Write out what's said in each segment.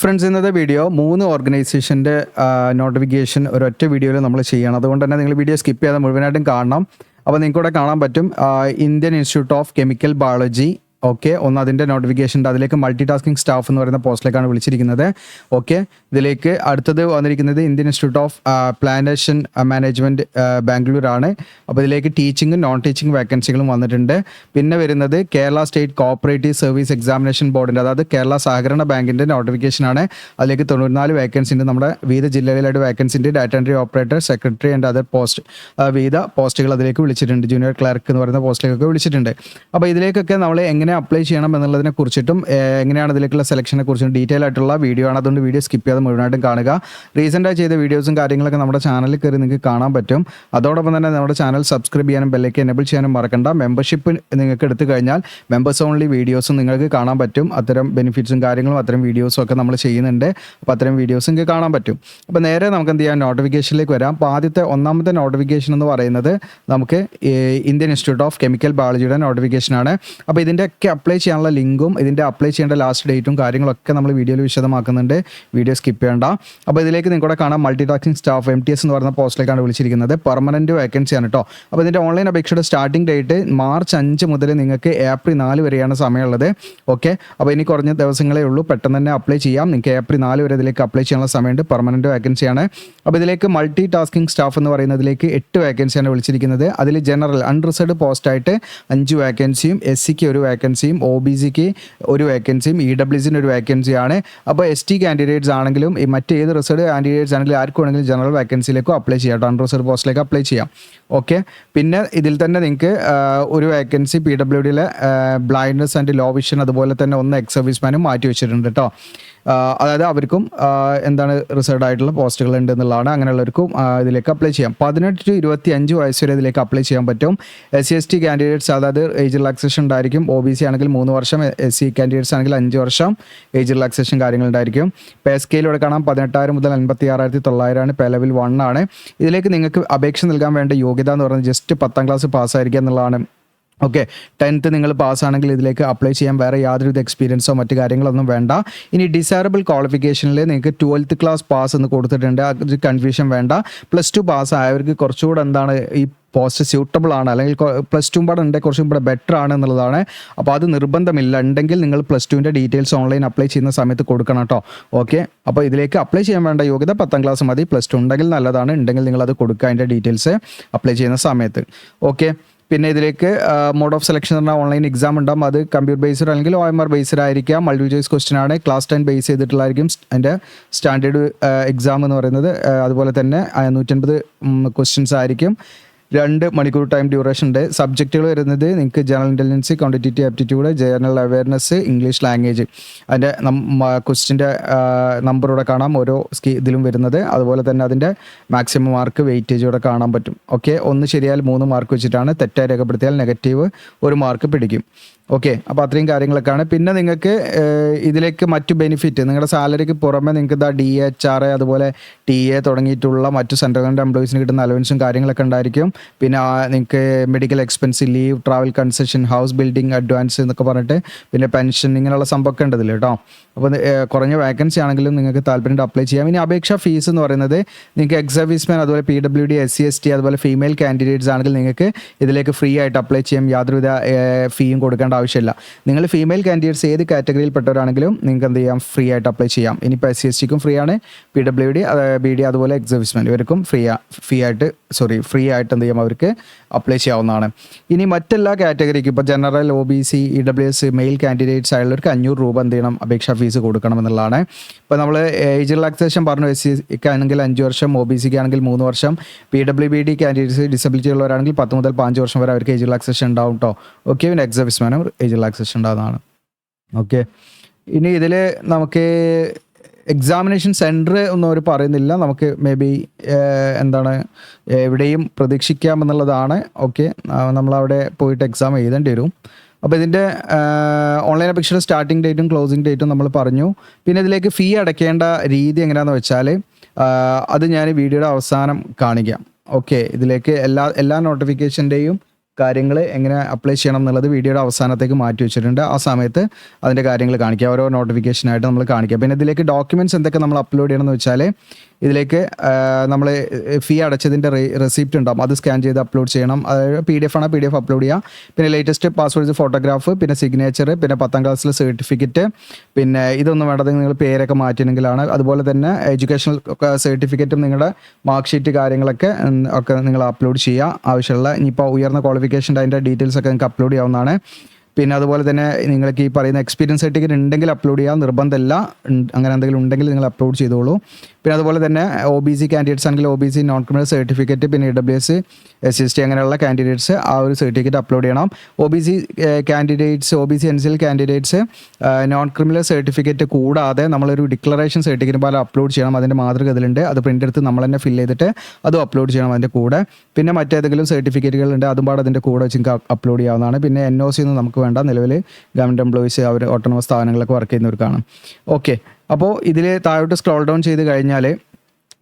Friends, ഇന്നത്തെ video 3 ഓർഗനൈസേഷൻ്റെ notification ഒരൊറ്റ വീഡിയോയിൽ നമ്മൾ ചെയ്യണം. അതുകൊണ്ട് തന്നെ നിങ്ങൾ വീഡിയോ സ്കിപ്പ് ചെയ്യാതെ മുഴുവനായിട്ടും കാണണം. അപ്പോൾ നിങ്ങൾക്ക് ഇവിടെ കാണാൻ പറ്റും Indian institute of chemical biology. Okay, ഒന്ന് അതിൻ്റെ നോട്ടിഫിക്കേഷൻ അതിലേക്ക് മൾട്ടി ടാസ്കിംഗ് സ്റ്റാഫ് എന്ന് പറയുന്ന പോസ്റ്റിലേക്കാണ് വിളിച്ചിരിക്കുന്നത്. ഓക്കെ, ഇതിലേക്ക് അടുത്തത് വന്നിരിക്കുന്നത് Indian institute of plantation management ബാംഗ്ലൂരാണ്. അപ്പോൾ ഇതിലേക്ക് ടീച്ചിങ്ങും നോൺ ടീച്ചിങ് വേക്കൻസികളും വന്നിട്ടുണ്ട്. പിന്നെ വരുന്നത് Kerala state cooperative service examination ബോർഡിൻ്റെ, അതായത് കേരള സഹകരണ ബാങ്കിൻ്റെ നോട്ടിഫിക്കേഷനാണ്. അതിലേക്ക് 94 വേക്കൻസി ഉണ്ട്. നമ്മുടെ വിവിധ ജില്ലകളിലായിട്ട് വേക്കൻസി ഉണ്ട്. Data entry operator, secretary and other post, വിവിധ പോസ്റ്റുകൾ അതിലേക്ക് വിളിച്ചിട്ടുണ്ട്. ജൂനിയർ ക്ലർക്ക് എന്ന് പറയുന്ന പോസ്റ്റിലേക്കൊക്കെ വിളിച്ചിട്ടുണ്ട്. അപ്പോൾ ഇതിലേക്കൊക്കെ നമ്മൾ എങ്ങനെ അപ്ലൈ ചെയ്യണം എന്നുള്ളതിനെ കുറിച്ചിട്ടും എങ്ങനെയാണ് ഇതിലേക്കുള്ള സെലക്ഷനെ കുറിച്ചും ഡീറ്റെയിൽ ആയിട്ടുള്ള വീഡിയോ ആണ്. അതുകൊണ്ട് വീഡിയോ സ്കിപ്പ് ചെയ്യാതെ മുഴുവനായിട്ടും കാണുക. റീസെൻ്റായി ചെയ്ത വീഡിയോസും കാര്യങ്ങളൊക്കെ നമ്മുടെ ചാനലിൽ കയറി നിങ്ങൾക്ക് കാണാൻ പറ്റും. അതോടൊപ്പം തന്നെ നമ്മുടെ ചാനൽ സബ്സ്ക്രൈബ് ചെയ്യാനും ബെല്ലൈക്കൻ എനേബിൾ ചെയ്യാനും മറക്കണ്ട. മെമ്പർഷിപ്പ് നിങ്ങൾക്ക് എടുത്തു കഴിഞ്ഞാൽ മെമ്പേഴ്സ് ഓൺലി വീഡിയോസും നിങ്ങൾക്ക് കാണാൻ പറ്റും. അത്തരം ബെനിഫിറ്റ്സും കാര്യങ്ങളും അത്തരം വീഡിയോസും ഒക്കെ നമ്മൾ ചെയ്യുന്നുണ്ട്. അപ്പോൾ അത്തരം വീഡിയോസും നിങ്ങൾക്ക് കാണാൻ പറ്റും. അപ്പോൾ നേരെ നമുക്ക് എന്ത് ചെയ്യാം, നോട്ടിഫിക്കേഷനിലേക്ക് വരാം. അപ്പോൾ ആദ്യത്തെ ഒന്നാമത്തെ നോട്ടിഫിക്കേഷൻ എന്ന് പറയുന്നത് നമുക്ക് ഇന്ത്യൻ ഇൻസ്റ്റിറ്റ്യൂട്ട് ഓഫ് കെമിക്കൽ ബയോളജിയുടെ നോട്ടിഫിക്കേഷനാണ്. അപ്പോൾ ഇതിൻ്റെ അപ്ലൈ ചെയ്യാനുള്ള ലിങ്കും ഇതിൻ്റെ അപ്ലൈ ചെയ്യേണ്ട ലാസ്റ്റ് ഡേറ്റും കാര്യങ്ങളൊക്കെ നമ്മൾ വീഡിയോയിൽ വിശദമാക്കുന്നുണ്ട്. വീഡിയോ സ്കിപ്പ് ചെയ്യേണ്ട. അപ്പോൾ ഇതിലേക്ക് നിങ്ങളുടെ കാണാം മൾട്ടി ടാസ്കിംഗ് സ്റ്റാഫ് MTS എന്ന് പറയുന്ന പോസ്റ്റിലേക്കാണ് വിളിച്ചിരിക്കുന്നത്. പെർമനൻറ്റ് വേക്കൻസിയാണ് കേട്ടോ. അപ്പോൾ ഇതിൻ്റെ ഓൺലൈൻ അപേക്ഷയുടെ സ്റ്റാർട്ടിംഗ് ഡേറ്റ് മാർച്ച് 5 മുതൽ നിങ്ങൾക്ക് ഏപ്രിൽ 4 വരെയാണ് സമയമുള്ളത്. ഓക്കെ, അപ്പോൾ ഇനി കുറഞ്ഞ ദിവസങ്ങളേ ഉള്ളൂ. പെട്ടെന്ന് തന്നെ അപ്ലൈ ചെയ്യാം. നിങ്ങൾക്ക് ഏപ്രിൽ 4 വരെ ഇതിലേക്ക് അപ്ലൈ ചെയ്യാനുള്ള സമയമുണ്ട്. പെർമനൻറ്റ് വേക്കൻസിയാണ്. അപ്പോൾ ഇതിലേക്ക് മൾട്ടി ടാസ്കിംഗ് സ്റ്റാഫ് എന്ന് പറയുന്നതിലേക്ക് 8 വേക്കൻസിയാണ് വിളിച്ചിരിക്കുന്നത്. അതിൽ ജനറൽ അൺറിസർവ്ഡ് പോസ്റ്റായിട്ട് 5 വേക്കൻസിയും, SCക്ക് 1 വേക്കൻസിയും, OBCക്ക് 1 വേക്കൻസിയും, EWCന് 1 വേക്കൻസിയാണ്. അപ്പോൾ ST കാൻഡിഡേറ്റ്സ് ആണെങ്കിലും മറ്റേത് റിസർവ്ഡ് കാൻഡിഡേറ്റ്സ് ആണെങ്കിലും ആർക്കും ആണെങ്കിലും ജനറൽ വേക്കൻസിയിലേക്കും അപ്ലൈ ചെയ്യാം. അൺറിസർവ്ഡ് പോസ്റ്റിലേക്ക് അപ്ലൈ ചെയ്യാം. ഓക്കെ, പിന്നെ ഇതിൽ തന്നെ നിങ്ങൾക്ക് 1 വേക്കൻസി PWDയിലെ ബ്ലൈൻഡ്നെസ് ആൻഡ് ലോ വിഷൻ, അതുപോലെ തന്നെ 1 എക്സ് സർവീസ്മാനും മാറ്റി വെച്ചിട്ടുണ്ട് കേട്ടോ. അതായത് അവർക്കും എന്താണ് റിസർവ്ഡ് ആയിട്ടുള്ള പോസ്റ്റുകൾ ഉണ്ട് എന്നുള്ളതാണ്. അങ്ങനെയുള്ളവർക്കും ഇതിലേക്ക് അപ്ലൈ ചെയ്യാം. 18 to 25 വയസ്സ് വരെ ഇതിലേക്ക് അപ്ലൈ ചെയ്യാൻ പറ്റും. SC/ST കാൻഡിഡേറ്റ്സ് അതായത് ഏജ് റിലാക്സേഷൻ ഉണ്ടായിരിക്കും. OBC ആണെങ്കിൽ 3 വർഷം, SC കാൻഡിഡേറ്റ്സ് ആണെങ്കിൽ 5 വർഷം ഏജ് റിലാക്സേഷൻ കാര്യങ്ങളുണ്ടായിരിക്കും. പേ സ്കെയിൽ ഇവിടെ കാണാം 18,000 മുതൽ 56,900 ആണ്. പേ ലെവൽ 1 ആണ്. ഇതിലേക്ക് നിങ്ങൾക്ക് അപേക്ഷ നൽകാൻ വേണ്ട യോഗ്യത എന്ന് പറയുന്നത് ജസ്റ്റ് 10ാം ക്ലാസ് പാസ്സായിരിക്കുക എന്നുള്ളതാണ്. ഓക്കെ, 10th നിങ്ങൾ പാസ്സാണെങ്കിൽ ഇതിലേക്ക് അപ്ലൈ ചെയ്യാൻ വേറെ യാതൊരുവിധ എക്സ്പീരിയൻസോ മറ്റു കാര്യങ്ങളൊന്നും വേണ്ട. ഇനി ഡിസൈറബിൾ ക്വാളിഫിക്കേഷനിൽ നിങ്ങൾക്ക് 12th ക്ലാസ് പാസ് എന്ന് കൊടുത്തിട്ടുണ്ട്. അത് കൺഫ്യൂഷൻ വേണ്ട. +2 പാസ് ആയവർക്ക് കുറച്ചുകൂടെ എന്താണ് ഈ പോസ്റ്റ് സ്യൂട്ടബിൾ ആണ്, അല്ലെങ്കിൽ +2 പാടെ ഉണ്ടെങ്കിൽ കുറച്ചും കൂടെ ബെറ്റർ ആണ് എന്നുള്ളതാണ്. അപ്പോൾ അത് നിർബന്ധമില്ല. ഉണ്ടെങ്കിൽ നിങ്ങൾ +2ൻ്റെ ഡീറ്റെയിൽസ് ഓൺലൈൻ അപ്ലൈ ചെയ്യുന്ന സമയത്ത് കൊടുക്കണം കേട്ടോ. ഓക്കെ, അപ്പോൾ ഇതിലേക്ക് അപ്ലൈ ചെയ്യാൻ വേണ്ട യോഗ്യത 10ാം ക്ലാസ് മതി. +2 ഉണ്ടെങ്കിൽ നല്ലതാണ്. ഉണ്ടെങ്കിൽ നിങ്ങളത് കൊടുക്കുക അതിൻ്റെ ഡീറ്റെയിൽസ് അപ്ലൈ ചെയ്യുന്ന സമയത്ത്. ഓക്കെ, പിന്നെ ഇതിലേക്ക് മോഡ് ഓഫ് സെലക്ഷൻ എന്ന് പറഞ്ഞാൽ ഓൺലൈൻ എക്സാം ഉണ്ടാകും. അത് കമ്പ്യൂട്ടർ ബേസ്ഡ് അല്ലെങ്കിൽ OMR ബേസ്ഡ് ആയിരിക്കാം. മൾട്ടിപ്പിൾ ചോയ്സ് ക്വസ്റ്റ്യൻ ആണ്. ക്ലാസ് 10 ബേസ് ചെയ്തിട്ടുള്ളതായിരിക്കും അതിൻ്റെ സ്റ്റാൻഡേർഡ് എക്സാം എന്ന് പറയുന്നത്. അതുപോലെ തന്നെ 150 ക്വസ്റ്റ്യൻസ് ആയിരിക്കും. 2 മണിക്കൂർ ടൈം ഡ്യൂറേഷൻ ഉണ്ട്. സബ്ജക്റ്റുകൾ വരുന്നത് നിങ്ങൾക്ക് general intelligence, quantitative aptitude, general awareness, English language. അതിൻ്റെ ക്വസ്റ്റിൻ്റെ നമ്പർ ഇവിടെ കാണാം, ഓരോ ഇതിലും വരുന്നത്. അതുപോലെ തന്നെ അതിൻ്റെ മാക്സിമം മാർക്ക് വെയിറ്റേജ് ഇവിടെ കാണാൻ പറ്റും. ഓക്കെ, 1 ശരിയായാൽ 3 മാർക്ക് വെച്ചിട്ടാണ്. തെറ്റായി രേഖപ്പെടുത്തിയാൽ നെഗറ്റീവ് 1 മാർക്ക് പിടിക്കും. ഓക്കെ, അപ്പോൾ അത്രയും കാര്യങ്ങളൊക്കെയാണ്. പിന്നെ നിങ്ങൾക്ക് ഇതിലേക്ക് മറ്റു ബെനിഫിറ്റ്, നിങ്ങളുടെ സാലറിക്ക് പുറമെ നിങ്ങൾക്ക് DHR അതുപോലെ TA തുടങ്ങിയിട്ടുള്ള മറ്റു സെൻട്രൽ ഗവൺമെൻറ് എംപ്ലോയീസിന് കിട്ടുന്ന അലവൻസും കാര്യങ്ങളൊക്കെ ഉണ്ടായിരിക്കും. പിന്നെ നിങ്ങൾക്ക് medical expense, leave, travel concession, house building advance എന്നൊക്കെ പറഞ്ഞിട്ട് പിന്നെ പെൻഷൻ, ഇങ്ങനെയുള്ള സംഭവമൊക്കെ ഉണ്ടതില്ല കേട്ടോ. അപ്പോൾ കുറഞ്ഞ വേക്കൻസി ആണെങ്കിലും നിങ്ങൾക്ക് താല്പര്യം അപ്ലൈ ചെയ്യാം. ഇനി അപേക്ഷാ ഫീസ് എന്ന് പറയുന്നത് നിങ്ങൾക്ക് എക്സ് സർവീസ്മാൻ, അതുപോലെ PWD, SC/ST അതുപോലെ ഫീമെയിൽ കാൻഡിഡേറ്റ്സ് ആണെങ്കിൽ നിങ്ങൾക്ക് ഇതിലേക്ക് ഫ്രീ ആയിട്ട് അപ്ലൈ ചെയ്യാം. യാതൊരുവിധ ഫീയും കൊടുക്കേണ്ട ആവശ്യമില്ല. നിങ്ങൾ ഫീമെയിൽ കാൻഡിഡേറ്റ്സ് ഏത് കാറ്റഗറിയിൽപ്പെട്ടവരാണെങ്കിലും നിങ്ങൾക്ക് എന്ത് ചെയ്യാം, ഫ്രീ ആയിട്ട് അപ്ലൈ ചെയ്യാം. ഇനിയിപ്പോൾ SC/STക്കും ഫ്രീ ആണ്. PWD, BD അതുപോലെ എക്സ് സർവീസ്മാൻ ഇവർക്കും ഫ്രീ ആയിട്ട് എന്ത് ചെയ്യാം, അവർക്ക് അപ്ലൈ ചെയ്യാവുന്നതാണ്. ഇനി മറ്റെല്ലാ കാറ്റഗറിക്കും ഇപ്പോൾ general, OBC, EWS male candidates ആയുള്ളവർക്ക് 500 രൂപ എന്ത് ചെയ്യണം, അപേക്ഷാ ഫീസ് കൊടുക്കണം എന്നുള്ളതാണ്. ഇപ്പോൾ നമ്മൾ ഏജ് റിലാക്സേഷൻ പറഞ്ഞു. SCക്ക് ആണെങ്കിൽ 5 വർഷം, OBCക്ക് ആണെങ്കിൽ 3 വർഷം, PWD കാൻഡിഡേറ്റ്സ് ഡിസബിലിറ്റി ഉള്ളവരാണെങ്കിൽ 10 മുതൽ 5 വർഷം വരെ അവർക്ക് ഏജ് റിലാക്സേഷൻ ഉണ്ടാവും കേട്ടോ. ഓക്കെ, പിന്നെ എക്സ് സർവീസ്മാനും ഏജ് റിലാക്സേഷൻ ഉണ്ടാകുന്നതാണ്. ഓക്കെ, ഇനി ഇതിൽ നമുക്ക് എക്സാമിനേഷൻ സെൻറ്റർ ഒന്നും അവർ പറയുന്നില്ല. നമുക്ക് മേ ബി എന്താണ് എവിടെയും പ്രതീക്ഷിക്കാമെന്നുള്ളതാണ്. ഓക്കെ, നമ്മളവിടെ പോയിട്ട് എക്സാം എഴുതേണ്ടി വരും. അപ്പോൾ ഇതിൻ്റെ ഓൺലൈൻ അപേക്ഷയുടെ സ്റ്റാർട്ടിംഗ് ഡേറ്റും ക്ലോസിംഗ് ഡേറ്റും നമ്മൾ പറഞ്ഞു. പിന്നെ ഇതിലേക്ക് ഫീ അടയ്ക്കേണ്ട രീതി എങ്ങനെയാണെന്ന് വെച്ചാൽ അത് ഞാൻ വീഡിയോയുടെ അവസാനം കാണിക്കാം. ഓക്കെ, ഇതിലേക്ക് എല്ലാ നോട്ടിഫിക്കേഷൻ്റെയും കാര്യങ്ങൾ എങ്ങനെ അപ്ലൈ ചെയ്യണം എന്നുള്ളത് വീഡിയോയുടെ അവസാനത്തേക്ക് മാറ്റി വെച്ചിട്ടുണ്ട്. ആ സമയത്ത് അതിൻ്റെ കാര്യങ്ങൾ കാണിക്കുക, ഓരോ നോട്ടിഫിക്കേഷനായിട്ട് നമ്മൾ കാണിക്കുക. പിന്നെ ഇതിലേക്ക് ഡോക്യുമെൻറ്റ്സ് എന്തൊക്കെ നമ്മൾ അപ്ലോഡ് ചെയ്യണമെന്ന് വെച്ചാൽ ഇതിലേക്ക് നമ്മൾ ഫീ അടച്ചതിൻ്റെ റെസിപ്റ്റ് ഉണ്ടാകും, അത് സ്കാൻ ചെയ്ത് അപ്ലോഡ് ചെയ്യണം. അതായത് PDF ആണ്, PDF അപ്ലോഡ് ചെയ്യുക. പിന്നെ ലേറ്റസ്റ്റ് പാസ്വേഡ് ഫോട്ടോഗ്രാഫ്, പിന്നെ സിഗ്നേച്ചർ, പിന്നെ 10ാം ക്ലാസ്സിലെ സർട്ടിഫിക്കറ്റ്, പിന്നെ ഇതൊന്നും വേണ്ടത് നിങ്ങൾ പേരൊക്കെ മാറ്റിയെങ്കിലാണ്. അതുപോലെ തന്നെ എഡ്യൂക്കേഷണൽ സർട്ടിഫിക്കറ്റും നിങ്ങളുടെ മാർക്ക് ഷീറ്റ് കാര്യങ്ങളൊക്കെ നിങ്ങൾ അപ്ലോഡ് ചെയ്യുക. ആവശ്യമുള്ള ഇനിയിപ്പോൾ ഉയർന്ന ക്വാളിഫിക്കേഷൻ്റെ അതിൻ്റെ ഡീറ്റെയിൽസ് ഒക്കെ നിങ്ങൾക്ക് അപ്ലോഡ് ചെയ്യാവുന്നതാണ്. പിന്നെ അതുപോലെ തന്നെ നിങ്ങൾക്ക് ഈ പറയുന്ന എക്സ്പീരിയൻസ് സർട്ടിഫിക്കറ്റ് ഉണ്ടെങ്കിൽ അപ്ലോഡ് ചെയ്യാം, നിർബന്ധമല്ല. അങ്ങനെ എന്തെങ്കിലും ഉണ്ടെങ്കിൽ നിങ്ങൾ അപ്ലോഡ് ചെയ്തോളൂ. പിന്നെ അതുപോലെ തന്നെ OBC കാൻഡിഡേറ്റ്സ് ആണെങ്കിൽ OBC നോൺ ക്രിമിനൽ സർട്ടിഫിക്കറ്റ്, പിന്നെ EWS SC അങ്ങനെയുള്ള കാൻഡിഡേറ്റ്സ് ആ ഒരു സർട്ടിഫിക്കറ്റ് അപ്ലോഡ് ചെയ്യണം. OBC candidates, OBC NCL candidates non criminal certificate കൂടാതെ നമ്മളൊരു ഡിക്ലറേഷൻ സർട്ടിഫിക്കറ്റ് പോലെ അപ്ലോഡ് ചെയ്യണം. അതിൻ്റെ മാതൃക ഇതിലുണ്ട്, അത് പ്രിൻ്റ് എടുത്ത് നമ്മൾ തന്നെ ഫില്ല് ചെയ്തിട്ട് അതും അപ്ലോഡ് ചെയ്യണം അതിൻ്റെ കൂടെ. പിന്നെ മറ്റേതെങ്കിലും സർട്ടിഫിക്കറ്റുകളുണ്ട്, അതും പാടെ അതിൻ്റെ കൂടെ വെച്ച് നിങ്ങൾക്ക് അപ്ലോഡ് ചെയ്യാവുന്നതാണ്. പിന്നെ NOC ഒന്നും നമുക്ക് വേണ്ട, നിലവിൽ ഗവൺമെൻറ് എംപ്ലോയീസ് അവർ ഓട്ടോണമസ് സ്ഥാപനങ്ങളൊക്കെ വർക്ക് ചെയ്യുന്നവർക്കാണ്. ഓക്കെ, അപ്പോൾ ഇതിൽ താഴോട്ട് സ്ക്രോൾ ഡൗൺ ചെയ്ത് കഴിഞ്ഞാൽ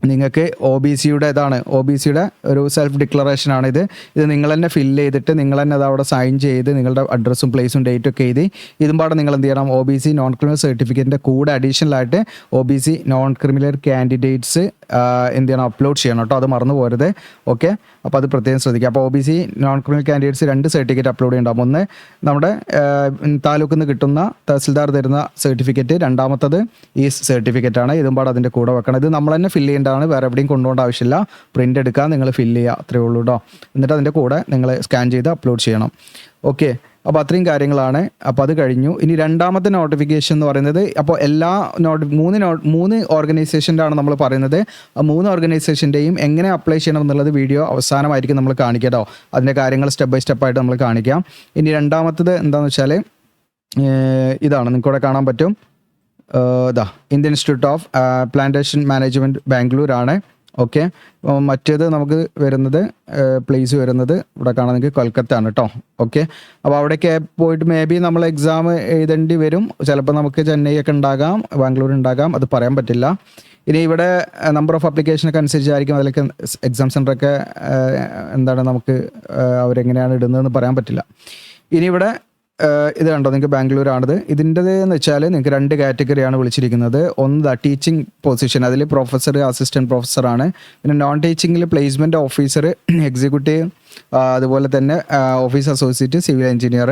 നിങ്ങൾക്ക് OBCയുടെ ഇതാണ്, OBCയുടെ ഒരു സെൽഫ് ഡിക്ലറേഷൻ ആണിത്. ഇത് നിങ്ങൾ തന്നെ ഫില്ല് ചെയ്തിട്ട് നിങ്ങൾ തന്നെ അത് അവിടെ സൈൻ ചെയ്ത് നിങ്ങളുടെ അഡ്രസ്സും പ്ലേസും ഡേറ്റും ഒക്കെ എഴുതി ഇതും പാടെ നിങ്ങൾ എന്ത് ചെയ്യണം, OBC നോൺ ക്രിമിനൽ സർട്ടിഫിക്കറ്റിൻ്റെ കൂടെ അഡീഷണലായിട്ട് OBC നോൺ ക്രിമിനൽ കാൻഡിഡേറ്റ്സ് എന്ത് ചെയ്യണം, അപ്ലോഡ് ചെയ്യണം കേട്ടോ, അത് മറന്നു പോരുത്. ഓക്കെ, അപ്പോൾ അത് പ്രത്യേകം ശ്രദ്ധിക്കുക. അപ്പോൾ OBC non criminal candidates 2 certificate upload ചെയ്യണ്ടാവും. ഒന്ന് നമ്മുടെ താലൂക്കിൽ നിന്ന് കിട്ടുന്ന തഹസിൽദാർ തരുന്ന സർട്ടിഫിക്കറ്റ്, രണ്ടാമത്തത് ഈ സർട്ടിഫിക്കറ്റാണ്. ഇതും പാടെ അതിൻ്റെ കൂടെ വെക്കണം. ഇത് നമ്മൾ തന്നെ ഫില്ല് ചെയ്യേണ്ടതാണ്, വേറെ എവിടെയും കൊണ്ടുപോകേണ്ട ആവശ്യമില്ല. പ്രിൻ്റ് എടുക്കുക, നിങ്ങൾ ഫില്ല് ചെയ്യുക, അത്രയേ ഉള്ളൂ കേട്ടോ. എന്നിട്ട് അതിൻ്റെ കൂടെ നിങ്ങൾ സ്കാൻ ചെയ്ത് അപ്ലോഡ് ചെയ്യണം. ഓക്കെ, അപ്പോൾ അത്രയും കാര്യങ്ങളാണ്. അപ്പോൾ അത് കഴിഞ്ഞു. ഇനി രണ്ടാമത്തെ നോട്ടിഫിക്കേഷൻ എന്ന് പറയുന്നത്, അപ്പോൾ എല്ലാ മൂന്ന് ഓർഗനൈസേഷൻ്റെ ആണ് നമ്മൾ പറയുന്നത്. ആ 3 ഓർഗനൈസേഷൻ്റെയും എങ്ങനെ അപ്ലൈ ചെയ്യണം എന്നുള്ളത് വീഡിയോ അവസാനമായിരിക്കും നമ്മൾ കാണിക്കുക കേട്ടോ. അതിൻ്റെ കാര്യങ്ങൾ സ്റ്റെപ്പ് ബൈ സ്റ്റെപ്പായിട്ട് നമ്മൾ കാണിക്കാം. ഇനി രണ്ടാമത്തത് എന്താണെന്ന് വെച്ചാൽ ഇതാണ്, നിങ്ങൾക്കിവിടെ കാണാൻ പറ്റും. Indian institute of plantation management Bangalore ആണ്. ഓക്കെ, മറ്റേത് നമുക്ക് വരുന്നത് പ്ലേസ് വരുന്നത് ഇവിടെ കാണാൻ നിങ്ങൾക്ക് കൊൽക്കത്ത ആണ് കേട്ടോ. ഓക്കെ, അപ്പോൾ അവിടേക്ക് പോയിട്ട് മേ ബി നമ്മൾ എക്സാം എഴുതേണ്ടി വരും. ചിലപ്പോൾ നമുക്ക് ചെന്നൈ ഒക്കെ ഉണ്ടാകാം, ബാംഗ്ലൂർ ഉണ്ടാകാം, അത് പറയാൻ പറ്റില്ല. ഇനി ഇവിടെ നമ്പർ ഓഫ് അപ്ലിക്കേഷനൊക്കെ അനുസരിച്ചായിരിക്കും അതിലൊക്കെ എക്സാം സെൻ്ററൊക്കെ എന്താണ് നമുക്ക് അവരെങ്ങനെയാണ് ഇടുന്നതെന്ന് പറയാൻ പറ്റില്ല. ഇനി ഇവിടെ ഇത് കണ്ടോ, നിങ്ങൾക്ക് ബാംഗ്ലൂരാണിത്. ഇതിൻ്റെത് എന്ന് വെച്ചാൽ നിങ്ങൾക്ക് 2 കാറ്റഗറിയാണ് വിളിച്ചിരിക്കുന്നത്. ഒന്ന് ടീച്ചിങ് പൊസിഷൻ, അതിൽ പ്രൊഫസർ, അസിസ്റ്റൻറ്റ് പ്രൊഫസറാണ്. പിന്നെ നോൺ ടീച്ചിങ്ങിൽ പ്ലേസ്മെൻറ്റ് ഓഫീസർ, എക്സിക്യൂട്ടീവ്, അതുപോലെ തന്നെ ഓഫീസ് അസോസിയേറ്റ്, സിവിൽ എഞ്ചിനീയർ.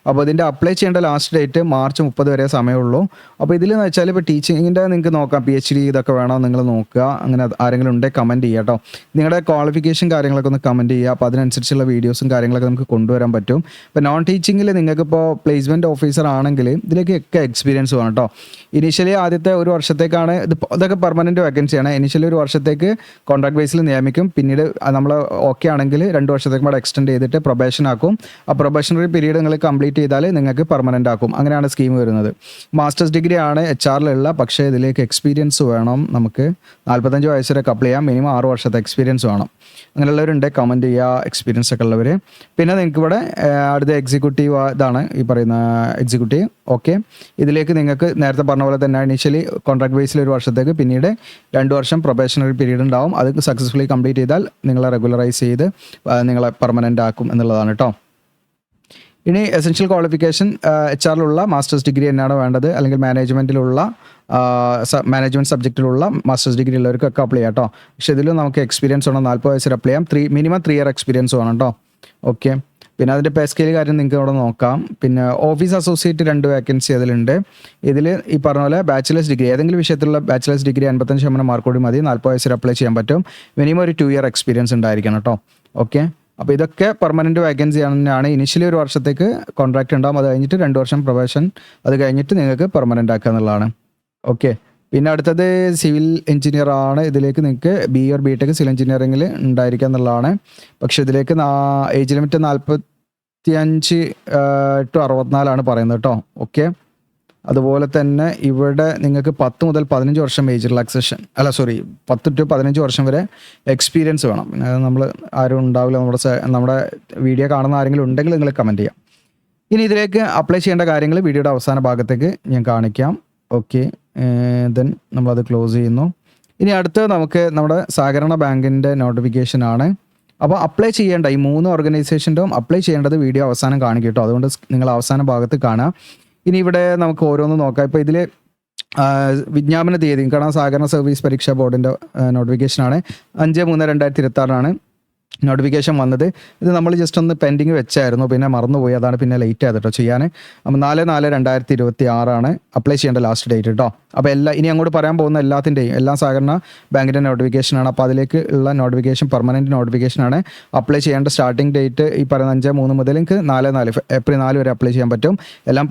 അപ്പോൾ ഇതിൻ്റെ അപ്ലൈ ചെയ്യേണ്ട ലാസ്റ്റ് ഡേറ്റ് മാർച്ച് 30 വരെ സമയമുള്ളൂ. അപ്പോൾ ഇതിലെന്ന് വെച്ചാൽ ഇപ്പോൾ ടീച്ചിങ്ങിൻ്റെ നിങ്ങൾക്ക് നോക്കാം, PhD ഇതൊക്കെ വേണം നിങ്ങൾ നോക്കുക. അങ്ങനെ ആരെങ്കിലും ഉണ്ടെങ്കിൽ കമൻറ്റ് ചെയ്യുക കേട്ടോ. നിങ്ങളുടെ ക്വാളിഫിക്കേഷൻ കാര്യങ്ങളൊക്കെ ഒന്ന് കമൻറ്റ് ചെയ്യുക. അപ്പോൾ അതിനനുസരിച്ചുള്ള വീഡിയോസും കാര്യങ്ങളൊക്കെ നമുക്ക് കൊണ്ടുവരാൻ പറ്റും. ഇപ്പോൾ നോൺ ടീച്ചിങ്ങിൽ നിങ്ങൾക്കിപ്പോൾ പ്ലേസ്മെൻറ്റ് ഓഫീസർ ആണെങ്കിൽ ഇതിലേക്കൊക്കെ എക്സ്പീരിയൻസ് വേണം കേട്ടോ. ഇനീഷ്യലി ആദ്യത്തെ 1 വർഷത്തേക്കാണ് ഇതൊക്കെ പെർമനൻറ്റ് വേക്കൻസിയാണ്. ഇനീഷ്യലി 1 വർഷത്തേക്ക് കോൺട്രാക്ട് ബേസിൽ നിയമിക്കും. പിന്നീട് നമ്മൾ ഓക്കെ ആണെങ്കിൽ 2 വർഷത്തേക്ക് കൂടെ എക്സ്റ്റെൻഡ് ചെയ്തിട്ട് പ്രൊബേഷൻ ആക്കും. ആ പ്രൊബേഷണറി പീരീഡ് നിങ്ങൾ കംപ്ലീറ്റ് ചെയ്താൽ നിങ്ങൾക്ക് പെർമനൻ്റ് ആക്കും. അങ്ങനെയാണ് സ്കീം വരുന്നത്. മാസ്റ്റേഴ്സ് ഡിഗ്രി ആണ് HR-ലുള്ള, പക്ഷേ ഇതിലേക്ക് എക്സ്പീരിയൻസ് വേണം. നമുക്ക് 45 വയസ്സ് വരെ അപ്ലൈ ചെയ്യാം. മിനിമം 6 വർഷത്തെ എക്സ്പീരിയൻസ് വേണം. അങ്ങനെയുള്ളവരുണ്ട്, കമൻറ്റ് ചെയ്യുക എക്സ്പീരിയൻസ് ഒക്കെ ഉള്ളവർ. പിന്നെ നിങ്ങൾക്ക് ഇവിടെ അടുത്ത എക്സിക്യൂട്ടീവ് ഇതാണ് ഈ പറയുന്ന എക്സിക്യൂട്ടീവ്. ഓക്കെ, ഇതിലേക്ക് നിങ്ങൾക്ക് നേരത്തെ പറഞ്ഞ പോലെ തന്നെ ഇനീഷ്യലി കോൺട്രാക്ട് ബേസിൽ 1 വർഷത്തേക്ക്, പിന്നീട് 2 വർഷം പ്രൊബേഷണറി പീരീഡ് ഉണ്ടാവും. അത് സക്സസ്ഫുള്ളി കംപ്ലീറ്റ് ചെയ്താൽ നിങ്ങളെ റെഗുലറൈസ് ചെയ്ത് നിങ്ങളെ പെർമനൻ്റ് ആക്കും എന്നുള്ളതാണ് കേട്ടോ. ഇനി എസെൻഷ്യൽ ക്വാളിഫിക്കേഷൻ HR-ലുള്ള മാസ്റ്റേഴ്സ് ഡിഗ്രി തന്നെയാണ് വേണ്ടത്, അല്ലെങ്കിൽ മാനേജ്മെൻറ്റിലുള്ള മാനേജ്മെൻറ്റ് സബ്ജക്റ്റിലുള്ള മാസ്റ്റേഴ്സ് ഡിഗ്രി ഉള്ളവർക്കൊക്കെ അപ്ലൈ ചെയ്യാം കേട്ടോ. പക്ഷേ ഇതിലും നമുക്ക് എക്സ്പീരിയൻസ് വേണം, 40 വയസ്സിൽ അപ്ലൈ ചെയ്യാം. മിനിമം 3 ഇയർ എക്സ്പീരിയൻസ് വേണം കേട്ടോ. ഓക്കെ, പിന്നെ അതിൻ്റെ പേ സ്കെയിൽ കാര്യം നിങ്ങൾക്ക് അവിടെ നോക്കാം. പിന്നെ ഓഫീസ് അസോസിയേറ്റ് 2 വേക്കൻസി അതിലുണ്ട്. ഇതിൽ ഈ പറഞ്ഞ പോലെ ബാച്ചിലേഴ്സ് ഡിഗ്രി, ഏതെങ്കിലും വിഷയത്തിലുള്ള ബാച്ചിലേഴ്സ് ഡിഗ്രി 55% മാർക്കോടി മതി, 40 വയസ്സിൽ അപ്ലൈ ചെയ്യാൻ പറ്റും. മിനിമം ഒരു 2 ഇയർ എക്സ്പീരിയൻസ് ഉണ്ടായിരിക്കണം കേട്ടോ. ഓക്കെ, അപ്പോൾ ഇതൊക്കെ പെർമനൻറ്റ് വേക്കൻസി തന്നെയാണ്. ഇനിഷ്യലി 1 വർഷത്തേക്ക് കോൺട്രാക്റ്റ് ഉണ്ടാകും, അത് കഴിഞ്ഞിട്ട് 2 വർഷം പ്രൊബേഷൻ, അത് കഴിഞ്ഞിട്ട് നിങ്ങൾക്ക് പെർമനൻ്റ് ആക്കുക എന്നുള്ളതാണ്. ഓക്കെ, പിന്നെ അടുത്തത് സിവിൽ എഞ്ചിനീയർ ആണ്. ഇതിലേക്ക് നിങ്ങൾക്ക് BE or BTech സിവിൽ എഞ്ചിനീയറിംഗിൽ ഉണ്ടായിരിക്കുക എന്നുള്ളതാണ്. പക്ഷേ ഇതിലേക്ക് ഏജ് ലിമിറ്റ് 45 to 64 പറയുന്നത് കേട്ടോ. ഓക്കെ, അതുപോലെ തന്നെ ഇവിടെ നിങ്ങൾക്ക് 10 മുതൽ 15 വർഷം ഏജ് റിലാക്സേഷൻ, 10 to 15 വർഷം വരെ എക്സ്പീരിയൻസ് വേണം. നമ്മൾ ആരും ഉണ്ടാവില്ല, നമ്മുടെ വീഡിയോ കാണുന്ന ആരെങ്കിലും ഉണ്ടെങ്കിൽ നിങ്ങൾ കമൻറ്റ് ചെയ്യാം. ഇനി ഇതിലേക്ക് അപ്ലൈ ചെയ്യേണ്ട കാര്യങ്ങൾ വീഡിയോയുടെ അവസാന ഭാഗത്തേക്ക് ഞാൻ കാണിക്കാം. ഓക്കെ, ദെൻ നമ്മളത് ക്ലോസ് ചെയ്യുന്നു. ഇനി അടുത്ത് നമുക്ക് നമ്മുടെ സഹകരണ ബാങ്കിൻ്റെ നോട്ടിഫിക്കേഷൻ ആണ്. അപ്പോൾ അപ്ലൈ ചെയ്യേണ്ട ഈ 3 ഓർഗനൈസേഷൻ്റെയും അപ്ലൈ ചെയ്യേണ്ടത് വീഡിയോ അവസാനം കാണിക്കും കേട്ടോ. അതുകൊണ്ട് നിങ്ങൾ അവസാന ഭാഗത്ത് കാണാം. ഇനി ഇവിടെ നമുക്ക് ഓരോന്ന് നോക്കാം. ഇപ്പോൾ ഇതിൽ വിജ്ഞാപന തീയതി കാരണം സഹകരണ സർവീസ് പരീക്ഷാ ബോർഡിൻ്റെ നോട്ടിഫിക്കേഷനാണ് 5/3/2026 നോട്ടിഫിക്കേഷൻ വന്നത്. ഇത് നമ്മൾ ജസ്റ്റ് ഒന്ന് പെൻഡിങ് വെച്ചായിരുന്നു, പിന്നെ മറന്നുപോയി, അതാണ് പിന്നെ ലേറ്റ് ആയത് കേട്ടോ ചെയ്യാൻ. അപ്പോൾ 4/4/2026 അപ്ലൈ ചെയ്യേണ്ട ലാസ്റ്റ് ഡേറ്റ് കേട്ടോ. അപ്പോൾ ഇനി അങ്ങോട്ട് പറയാൻ പോകുന്ന എല്ലാ സഹകരണ ബാങ്കിൻ്റെ നോട്ടിഫിക്കേഷനാണ്. അപ്പോൾ അതിലേക്ക് ഉള്ള നോട്ടിഫിക്കേഷൻ പെർമനൻറ്റ് നോട്ടിഫിക്കേഷനാണ്. അപ്ലൈ ചെയ്യേണ്ട സ്റ്റാർട്ടിംഗ് ഡേറ്റ് ഈ പറയുന്ന 5/3 മുതൽ എനിക്ക് ഏപ്രിൽ 4 വരെ അപ്ലൈ ചെയ്യാൻ പറ്റും. എല്ലാം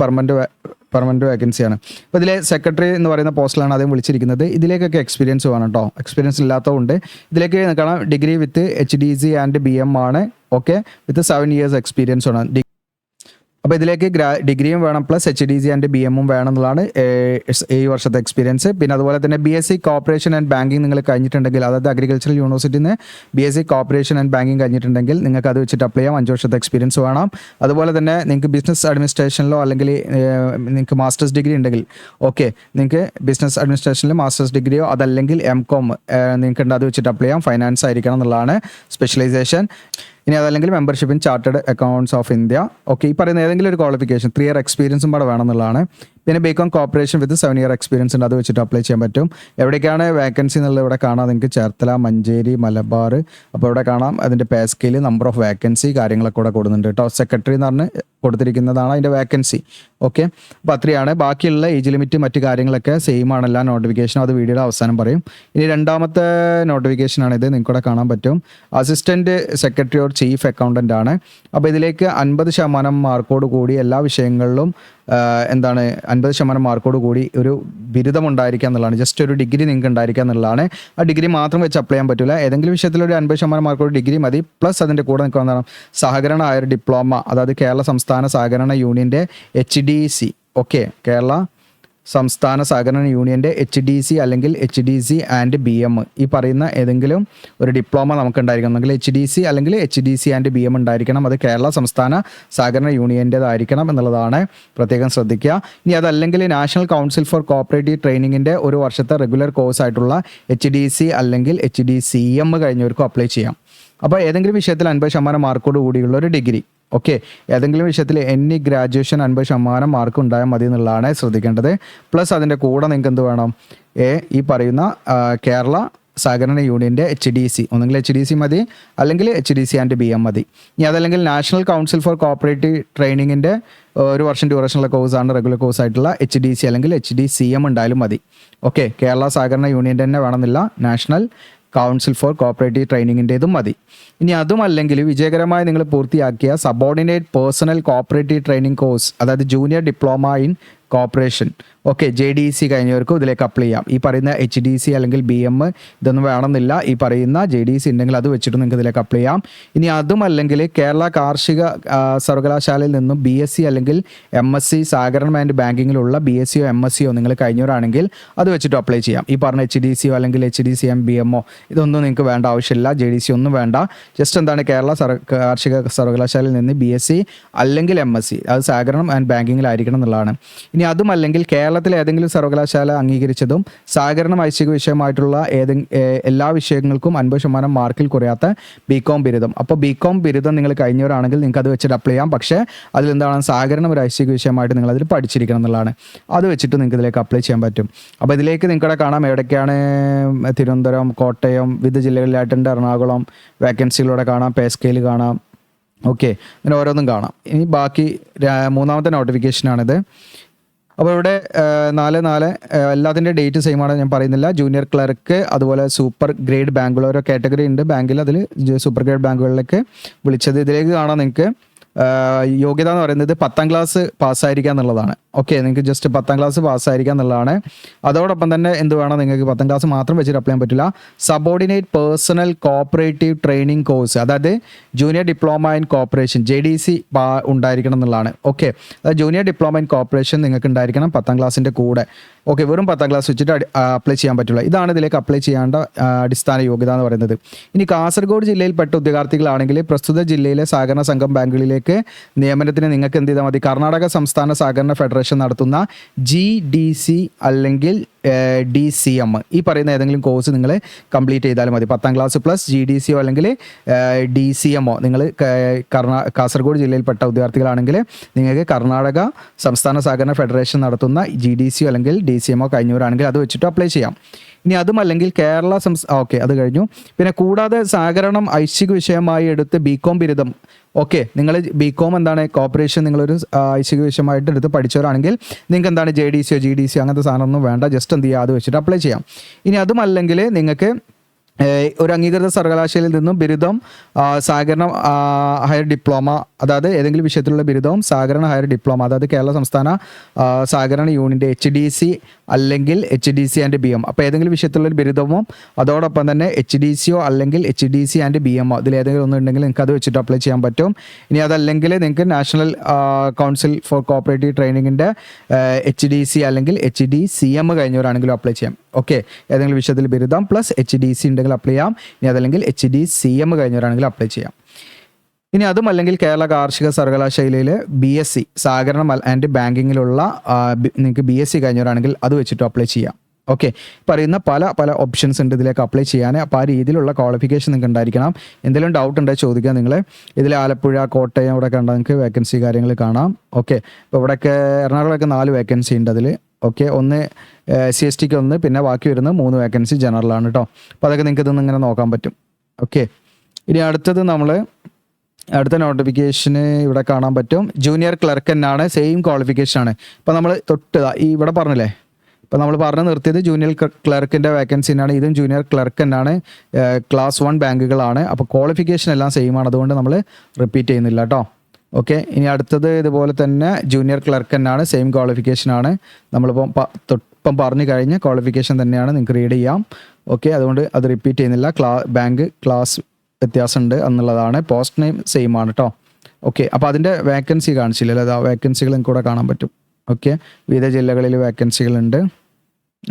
പെർമനൻറ്റ് വേക്കൻസിയാണ്. അപ്പോൾ ഇതിലെ സെക്രട്ടറി എന്ന് പറയുന്ന പോസ്റ്റിലാണ് അദ്ദേഹം വിളിച്ചിരിക്കുന്നത്. ഇതിലേക്കൊക്കെ എക്സ്പീരിയൻസ് വേണം കേട്ടോ. എക്സ്പീരിയൻസ് ഇല്ലാത്തതുകൊണ്ട് ഇതിലേക്ക് കാണാം degree with HDC and BM ആണ്. ഓക്കെ, വിത്ത് 7 years എക്സ്പീരിയൻസ് ആണ്. അപ്പോൾ ഇതിലേക്ക് ഡിഗ്രിയും വേണം പ്ലസ് HDC ആൻഡ് BM വേണം എന്നുള്ളതാണ് 7 വർഷത്തെ എക്സ്പീരിയൻസ്. പിന്നെ അതുപോലെ തന്നെ BSc കോർപ്പറേഷൻ ആൻഡ് ബാങ്കിങ് നിങ്ങൾ കഴിഞ്ഞിട്ടുണ്ടെങ്കിൽ, അതായത് അഗ്രികൾച്ചറൽ യൂണിവേഴ്സിറ്റിയിൽ നിന്ന് BSc കോർപ്പറേഷൻ ആൻഡ് ബാങ്കിങ് കഴിഞ്ഞിട്ടുണ്ടെങ്കിൽ നിങ്ങൾക്ക് അത് വെച്ചിട്ട് അപ്ലൈ ചെയ്യാം. 5 വർഷത്തെ എക്സ്പീരിയൻസ് വേണം. അതുപോലെ തന്നെ നിങ്ങൾക്ക് ബിസിനസ് അഡ്മിനിസ്ട്രേഷനിലോ അല്ലെങ്കിൽ നിങ്ങൾക്ക് മാസ്റ്റേഴ്സ് ഡിഗ്രി ഉണ്ടെങ്കിൽ ഓക്കെ, നിങ്ങൾക്ക് ബിസിനസ് അഡ്മിനിസ്ട്രേഷനിൽ മാസ്റ്റേഴ്സ് ഡിഗ്രിയോ അതല്ലെങ്കിൽ MCOM നിങ്ങൾക്ക് ഉണ്ട്, അത് വെച്ചിട്ട് അപ്ലൈ ചെയ്യാം. ഫൈനാൻസ് ആയിരിക്കണം എന്നുള്ളതാണ് സ്പെഷ്യലൈസേഷൻ. ഇനി അതല്ലെങ്കിൽ membership in chartered accounts of India. Okay, ഈ പറയുന്ന ഏതെങ്കിലും ഒരു ക്വാളിഫിക്കേഷൻ 3 year എക്സ്പീരിയൻസും കൂടെ വേണം എന്നുള്ളതാണ്. പിന്നെ BCom കോർപ്പറേഷൻ വിത്ത് 7 year എക്സ്പീരിയൻസ് ഉണ്ട്, അത് വെച്ചിട്ട് അപ്ലൈ ചെയ്യാൻ പറ്റും. എവിടേക്കാണ് വേക്കൻസി എന്നുള്ളത് ഇവിടെ കാണാം നിങ്ങൾക്ക്. ചേർത്തല, മഞ്ചേരി, മലബാർ. അപ്പോൾ ഇവിടെ കാണാം അതിൻ്റെ pay scale, number of vacancy കാര്യങ്ങളൊക്കെ ഇവിടെ കൊടുക്കുന്നുണ്ട് കേട്ടോ. സെക്രട്ടറി എന്ന് പറഞ്ഞ് കൊടുത്തിരിക്കുന്നതാണ് അതിൻ്റെ വേക്കൻസി. ഓക്കെ, അപ്പോൾ അത്രയാണ്. ബാക്കിയുള്ള ഏജ് ലിമിറ്റ് മറ്റു കാര്യങ്ങളൊക്കെ സെയിം ആണ് എല്ലാ നോട്ടിഫിക്കേഷനും. അത് വീഡിയോയുടെ അവസാനം പറയും. ഇനി രണ്ടാമത്തെ നോട്ടിഫിക്കേഷനാണിത്, നിങ്ങൾക്കിവിടെ കാണാൻ പറ്റും. Assistant secretary or chief accountant ആണ്. അപ്പോൾ ഇതിലേക്ക് 50% മാർക്കോട് കൂടി എല്ലാ വിഷയങ്ങളിലും 50% മാർക്കോട് കൂടി ഒരു ബിരുദം ഉണ്ടായിരിക്കുക എന്നുള്ളതാണ്. ജസ്റ്റ് ഒരു ഡിഗ്രി നിങ്ങൾക്ക് ഉണ്ടായിരിക്കുക എന്നുള്ളതാണ്. ആ ഡിഗ്രി മാത്രം വെച്ച് അപ്ലൈ ചെയ്യാൻ പറ്റില്ല. ഏതെങ്കിലും വിഷയത്തിൽ ഒരു 50% മാർക്കോട് ഡിഗ്രി മതി. പ്ലസ് അതിൻ്റെ കൂടെ നിൽക്കുന്ന സഹകരണ ആയ ഡിപ്ലോമ, അതായത് കേരള സംസ്ഥാന സഹകരണ യൂണിയൻ്റെ HDC. ഓക്കെ, കേരള സംസ്ഥാന സഹകരണ യൂണിയൻ്റെ HDC അല്ലെങ്കിൽ HDC ആൻഡ് BM ഈ പറയുന്ന ഏതെങ്കിലും ഒരു ഡിപ്ലോമ നമുക്ക് ഉണ്ടായിരിക്കണം. അല്ലെങ്കിൽ HDC അല്ലെങ്കിൽ HDC ആൻഡ് BM ഉണ്ടായിരിക്കണം. അത് കേരള സംസ്ഥാന സഹകരണ യൂണിയൻ്റേതായിരിക്കണം എന്നുള്ളതാണ്, പ്രത്യേകം ശ്രദ്ധിക്കുക. ഇനി അതല്ലെങ്കിൽ നാഷണൽ കൗൺസിൽ ഫോർ കോപ്പറേറ്റീവ് ട്രെയിനിങ്ങിൻ്റെ 1 വർഷത്തെ റെഗുലർ കോഴ്സ് ആയിട്ടുള്ള HDC അല്ലെങ്കിൽ HDCM കഴിഞ്ഞവർക്കും അപ്ലൈ ചെയ്യാം. അപ്പോൾ ഏതെങ്കിലും വിഷയത്തിൽ 50% മാർക്കോട് കൂടിയുള്ള ഒരു ഡിഗ്രി. ഓക്കെ, ഏതെങ്കിലും വിഷയത്തിൽ എനി ഗ്രാജുവേഷൻ 50% മാർക്ക് ഉണ്ടായാൽ മതി എന്നുള്ളതാണ് ശ്രദ്ധിക്കേണ്ടത്. പ്ലസ് അതിൻ്റെ കൂടെ നിങ്ങൾക്ക് എന്ത് വേണം, ഈ പറയുന്ന കേരള സഹകരണ യൂണിയൻ്റെ HDC, ഒന്നെങ്കിൽ HDC മതി അല്ലെങ്കിൽ HDC ആൻഡ് BM മതി. ഇനി അതല്ലെങ്കിൽ നാഷണൽ കൗൺസിൽ ഫോർ കോപ്പറേറ്റീവ് ട്രെയിനിങ്ങിൻ്റെ 1 വർഷം ഡ്യൂറേഷനുള്ള കോഴ്സാണ് റെഗുലർ കോഴ്സ് ആയിട്ടുള്ള HDC അല്ലെങ്കിൽ HDCM ഉണ്ടായാലും മതി. ഓക്കെ, കേരള സഹകരണ യൂണിയൻ്റെ തന്നെ വേണമെന്നില്ല, നാഷണൽ കൗൺസിൽ ഫോർ കോപ്പറേറ്റീവ് ട്രെയിനിങ്ങിൻ്റെതും മതി. ഇനി അതുമല്ലെങ്കിൽ വിജയകരമായി നിങ്ങൾ പൂർത്തിയാക്കിയ subordinate personnel cooperative training course, അതായത് junior diploma in corporation. Okay, JDC കഴിഞ്ഞവർക്കും ഇതിലേക്ക് അപ്ലൈ ചെയ്യാം. ഈ പറയുന്ന HDC അല്ലെങ്കിൽ BM ഇതൊന്നും വേണമെന്നില്ല. ഈ പറയുന്ന JDC ഉണ്ടെങ്കിൽ അത് വെച്ചിട്ട് നിങ്ങൾക്ക് ഇതിലേക്ക് അപ്ലൈ ചെയ്യാം. ഇനി അതുമല്ലെങ്കിൽ കേരള കാർഷിക സർവകലാശാലയിൽ നിന്നും BSc അല്ലെങ്കിൽ MSc സഹകരണം ആൻഡ് ബാങ്കിങ്ങിലുള്ള BScയോ MScയോ നിങ്ങൾ കഴിഞ്ഞവരാണെങ്കിൽ അത് വെച്ചിട്ട് അപ്ലൈ ചെയ്യാം. ഈ പറഞ്ഞ HDCയോ അല്ലെങ്കിൽ HDCM BMO ഇതൊന്നും നിങ്ങൾക്ക് വേണ്ട ആവശ്യമില്ല. JDC ഒന്നും വേണ്ട. ജസ്റ്റ് എന്താണ് കേരള കാർഷിക സർവകലാശാലയിൽ നിന്ന് BSc അല്ലെങ്കിൽ MSc അത് സഹകരണം ആൻഡ് ബാങ്കിങ്ങിലായിരിക്കണം എന്നുള്ളതാണ്. ഇനി അതുമല്ലെങ്കിൽ കേരളത്തിലെ ഏതെങ്കിലും സർവകലാശാല അംഗീകരിച്ചതും സഹകരണം ഐച്ഛിക വിഷയമായിട്ടുള്ള എല്ലാ വിഷയങ്ങൾക്കും 50% മാർക്കിൽ കുറയാത്ത BCom ബിരുദം. അപ്പോൾ BCom ബിരുദം നിങ്ങൾ കഴിഞ്ഞവരാണെങ്കിൽ നിങ്ങൾക്ക് അത് വെച്ചിട്ട് അപ്ലൈ ചെയ്യാം. പക്ഷേ അതിലെന്താണ് സഹകരണം ഒരു ഐച്ഛിക വിഷയമായിട്ട് നിങ്ങൾ അതിൽ പഠിച്ചിരിക്കണം എന്നുള്ളതാണ്. അത് വെച്ചിട്ട് നിങ്ങൾക്ക് ഇതിലേക്ക് അപ്ലൈ ചെയ്യാൻ പറ്റും. അപ്പോൾ ഇതിലേക്ക് നിങ്ങൾക്കിവിടെ കാണാം എവിടേക്കാണ് തിരുവനന്തപുരം, കോട്ടയം, വിവിധ ജില്ലകളിലായിട്ടുണ്ട്. എറണാകുളം വേക്കൻസികളോടെ കാണാം, പേ സ്കെയിൽ കാണാം. ഓക്കെ, ഇങ്ങനെ ഓരോന്നും കാണാം. ഇനി ബാക്കി 3ാമത്തെ നോട്ടിഫിക്കേഷനാണിത്. അപ്പോൾ ഇവിടെ 4/4 എല്ലാത്തിൻ്റെ ഡേറ്റ് സെയിം ആണ്, ഞാൻ പറയുന്നില്ല. ജൂനിയർ ക്ലർക്ക്, അതുപോലെ സൂപ്പർ ഗ്രേഡ് ബാങ്കുകൾ ഓരോ കാറ്റഗറി ഉണ്ട് ബാങ്കിൽ. അതിൽ സൂപ്പർ ഗ്രേഡ് ബാങ്കുകളിലേക്ക് വിളിച്ചത്. ഇതിലേക്ക് കാണാം നിങ്ങൾക്ക് യോഗ്യത എന്ന് പറയുന്നത് 10ാം ക്ലാസ് പാസ്സായിരിക്കുക എന്നുള്ളതാണ്. ഓക്കെ, നിങ്ങൾക്ക് ജസ്റ്റ് 10ാം ക്ലാസ് പാസ്സായിരിക്കുക എന്നുള്ളതാണ്. അതോടൊപ്പം തന്നെ എന്ത് വേണം, നിങ്ങൾക്ക് 10ാം ക്ലാസ് മാത്രം വെച്ചിട്ട് അപ്ലൈ ചെയ്യാൻ പറ്റില്ല. Subordinate personnel cooperative training course, അതായത് junior diploma in cooperation JDC ഉണ്ടായിരിക്കണം എന്നുള്ളതാണ്. ഓക്കെ, അതായത് ജൂനിയർ ഡിപ്ലോമ ഇൻ കോപ്പറേഷൻ നിങ്ങൾക്ക് ഉണ്ടായിരിക്കണം 10ാം ക്ലാസ്സിൻ്റെ കൂടെ. ഓക്കെ, വെറും 10ാം ക്ലാസ് വെച്ചിട്ട് അപ്ലൈ ചെയ്യാൻ പറ്റില്ല. ഇതാണ് ഇതിലേക്ക് അപ്ലൈ ചെയ്യേണ്ട അടിസ്ഥാന യോഗ്യത എന്ന് പറയുന്നത്. ഇനി കാസർഗോഡ് ജില്ലയിൽപ്പെട്ട ഉദ്യോഗാർത്ഥികളാണെങ്കിൽ പ്രസ്തുത ജില്ലയിലെ സഹകരണ സംഘം ബാങ്കുകളിലേക്ക് നിയമനത്തിന് നിങ്ങൾക്ക് എന്ത് ചെയ്താൽ മതി, കർണാടക സംസ്ഥാന സഹകരണ ഫെഡറേഷൻ നടത്തുന്ന GDC അല്ലെങ്കിൽ DCM ഈ പറയുന്ന ഏതെങ്കിലും കോഴ്സ് നിങ്ങൾ കംപ്ലീറ്റ് ചെയ്താലും മതി. 10ാം ക്ലാസ് പ്ലസ് GDC അല്ലെങ്കിൽ DCM നിങ്ങൾ കാസർഗോഡ് ജില്ലയിൽപ്പെട്ട വിദ്യാർത്ഥികളാണെങ്കിൽ നിങ്ങൾക്ക് കർണാടക സംസ്ഥാന സഹകരണ ഫെഡറേഷൻ നടത്തുന്ന GDC അല്ലെങ്കിൽ DCM കഴിഞ്ഞവരാണെങ്കിൽ അത് വെച്ചിട്ട് അപ്ലൈ ചെയ്യാം. ഇനി അതുമല്ലെങ്കിൽ കേരള ഓക്കെ, അത് കഴിഞ്ഞു. പിന്നെ കൂടാതെ സഹകരണം ഐച്ഛിക വിഷയമായി എടുത്ത് BCom ബിരുദം, ഓക്കെ, നിങ്ങൾ BCom എന്താണ് കോർപ്പറേഷൻ നിങ്ങളൊരു ഐച്ഛിക വിഷയമായിട്ട് എടുത്ത് പഠിച്ചവരാണെങ്കിൽ നിങ്ങൾക്ക് എന്താണ് JDC GDC അങ്ങനത്തെ സാധനമൊന്നും വേണ്ട, ജസ്റ്റ് എന്ത് ചെയ്യുക, അത് വെച്ചിട്ട് അപ്ലൈ ചെയ്യാം. ഇനി അതുമല്ലെങ്കിൽ നിങ്ങൾക്ക് ഒരു അംഗീകൃത സർവകലാശാലയിൽ നിന്നും ബിരുദം, സഹകരണ ഹയർ ഡിപ്ലോമ, അതായത് ഏതെങ്കിലും വിഷയത്തിലുള്ള ബിരുദവും സഹകരണ ഹയർ ഡിപ്ലോമ, അതായത് കേരള സംസ്ഥാന സഹകരണ യൂണിയൻ്റെ HDC അല്ലെങ്കിൽ HDC ആൻഡ് BM, അപ്പോൾ ഏതെങ്കിലും വിഷയത്തിലുള്ളൊരു ബിരുദമോ അതോടൊപ്പം തന്നെ HDCയോ അല്ലെങ്കിൽ HDC ആൻഡ് BM ഇതിലേതെങ്കിലും ഒന്നും ഉണ്ടെങ്കിൽ നിങ്ങൾക്ക് അത് വെച്ചിട്ട് അപ്ലൈ ചെയ്യാൻ പറ്റും. ഇനി അതല്ലെങ്കിൽ നിങ്ങൾക്ക് നാഷണൽ കൗൺസിൽ ഫോർ കോപ്പറേറ്റീവ് ട്രെയിനിങ്ങിൻ്റെ HDC അല്ലെങ്കിൽ HDCM കഴിഞ്ഞവരാണെങ്കിലും അപ്ലൈ ചെയ്യാം. ഓക്കെ, ഏതെങ്കിലും വിഷയത്തിൽ ബിരുദം പ്ലസ് HDC ഉണ്ടെങ്കിൽ അപ്ലൈ ചെയ്യാം. ഇനി അതല്ലെങ്കിൽ HDCM കഴിഞ്ഞവരാണെങ്കിൽ അപ്ലൈ ചെയ്യാം. ഇനി അതുമല്ലെങ്കിൽ കേരള കാർഷിക സർവകലാശാലയിൽ BSc സഹകരണം ആൻഡ് ബാങ്കിങ്ങിലുള്ള നിങ്ങൾക്ക് BSc കഴിഞ്ഞവരാണെങ്കിൽ അത് വെച്ചിട്ട് അപ്ലൈ ചെയ്യാം. ഓക്കെ, പറയുന്ന പല ഓപ്ഷൻസ് ഉണ്ട് ഇതിലേക്ക് അപ്ലൈ ചെയ്യാൻ. അപ്പോൾ ആ രീതിയിലുള്ള ക്വാളിഫിക്കേഷൻ നിങ്ങൾക്ക് ഉണ്ടായിരിക്കണം. എന്തെങ്കിലും ഡൗട്ട് ഉണ്ടെങ്കിൽ ചോദിക്കാം നിങ്ങൾ. ഇതിൽ ആലപ്പുഴ, കോട്ടയം ഇവിടെ കണ്ടാൽ നിങ്ങൾക്ക് വേക്കൻസി കാര്യങ്ങൾ കാണാം. ഓക്കെ, ഇപ്പോൾ ഇവിടെയൊക്കെ എറണാകുളമൊക്കെ 4 വേക്കൻസി ഉണ്ട് അതിൽ. ഓക്കെ, ഒന്ന് CSTക്ക് 1, പിന്നെ ബാക്കി വരുന്നത് 3 വേക്കൻസി ജനറലാണ് കേട്ടോ. അപ്പോൾ അതൊക്കെ നിങ്ങൾക്ക് ഇതൊന്നും ഇങ്ങനെ നോക്കാൻ പറ്റും. ഓക്കെ, ഇനി അടുത്ത നോട്ടിഫിക്കേഷന് ഇവിടെ കാണാൻ പറ്റും. ജൂനിയർ ക്ലർക്ക് എന്നാണ്, സെയിം ക്വാളിഫിക്കേഷൻ ആണ്. ഇപ്പോൾ നമ്മൾ ഇവിടെ പറഞ്ഞില്ലേ, ഇപ്പോൾ നമ്മൾ പറഞ്ഞു നിർത്തിയത് ജൂനിയർ ക്ലർക്കിൻ്റെ വേക്കൻസിനാണ്. ഇതും ജൂനിയർ ക്ലർക്ക് എന്നാണ്, ക്ലാസ് 1 ബാങ്കുകളാണ്. അപ്പോൾ ക്വാളിഫിക്കേഷൻ എല്ലാം സെയിം ആണ്, അതുകൊണ്ട് നമ്മൾ റിപ്പീറ്റ് ചെയ്യുന്നില്ല കേട്ടോ. ഓക്കെ, ഇനി അടുത്തത് ഇതുപോലെ തന്നെ ജൂനിയർ ക്ലർക്ക് എന്നാണ്, സെയിം ക്വാളിഫിക്കേഷൻ ആണ്. നമ്മളിപ്പം പറഞ്ഞു കഴിഞ്ഞ ക്വാളിഫിക്കേഷൻ തന്നെയാണ്, നിങ്ങൾക്ക് റീഡ് ചെയ്യാം. ഓക്കെ, അതുകൊണ്ട് അത് റിപ്പീറ്റ് ചെയ്യുന്നില്ല. ബാങ്ക് ക്ലാസ് വ്യത്യാസമുണ്ട് എന്നുള്ളതാണ്. പോസ്റ്റ് നെയിം സെയിം ആണ് കേട്ടോ. ഓക്കെ, അപ്പോൾ അതിൻ്റെ വേക്കൻസി കാണിച്ചില്ലല്ലോ, അത് ആ വേക്കൻസികൾ നിങ്ങൾക്ക് കൂടെ കാണാൻ പറ്റും. ഓക്കെ, വിവിധ ജില്ലകളിൽ വേക്കൻസികളുണ്ട്.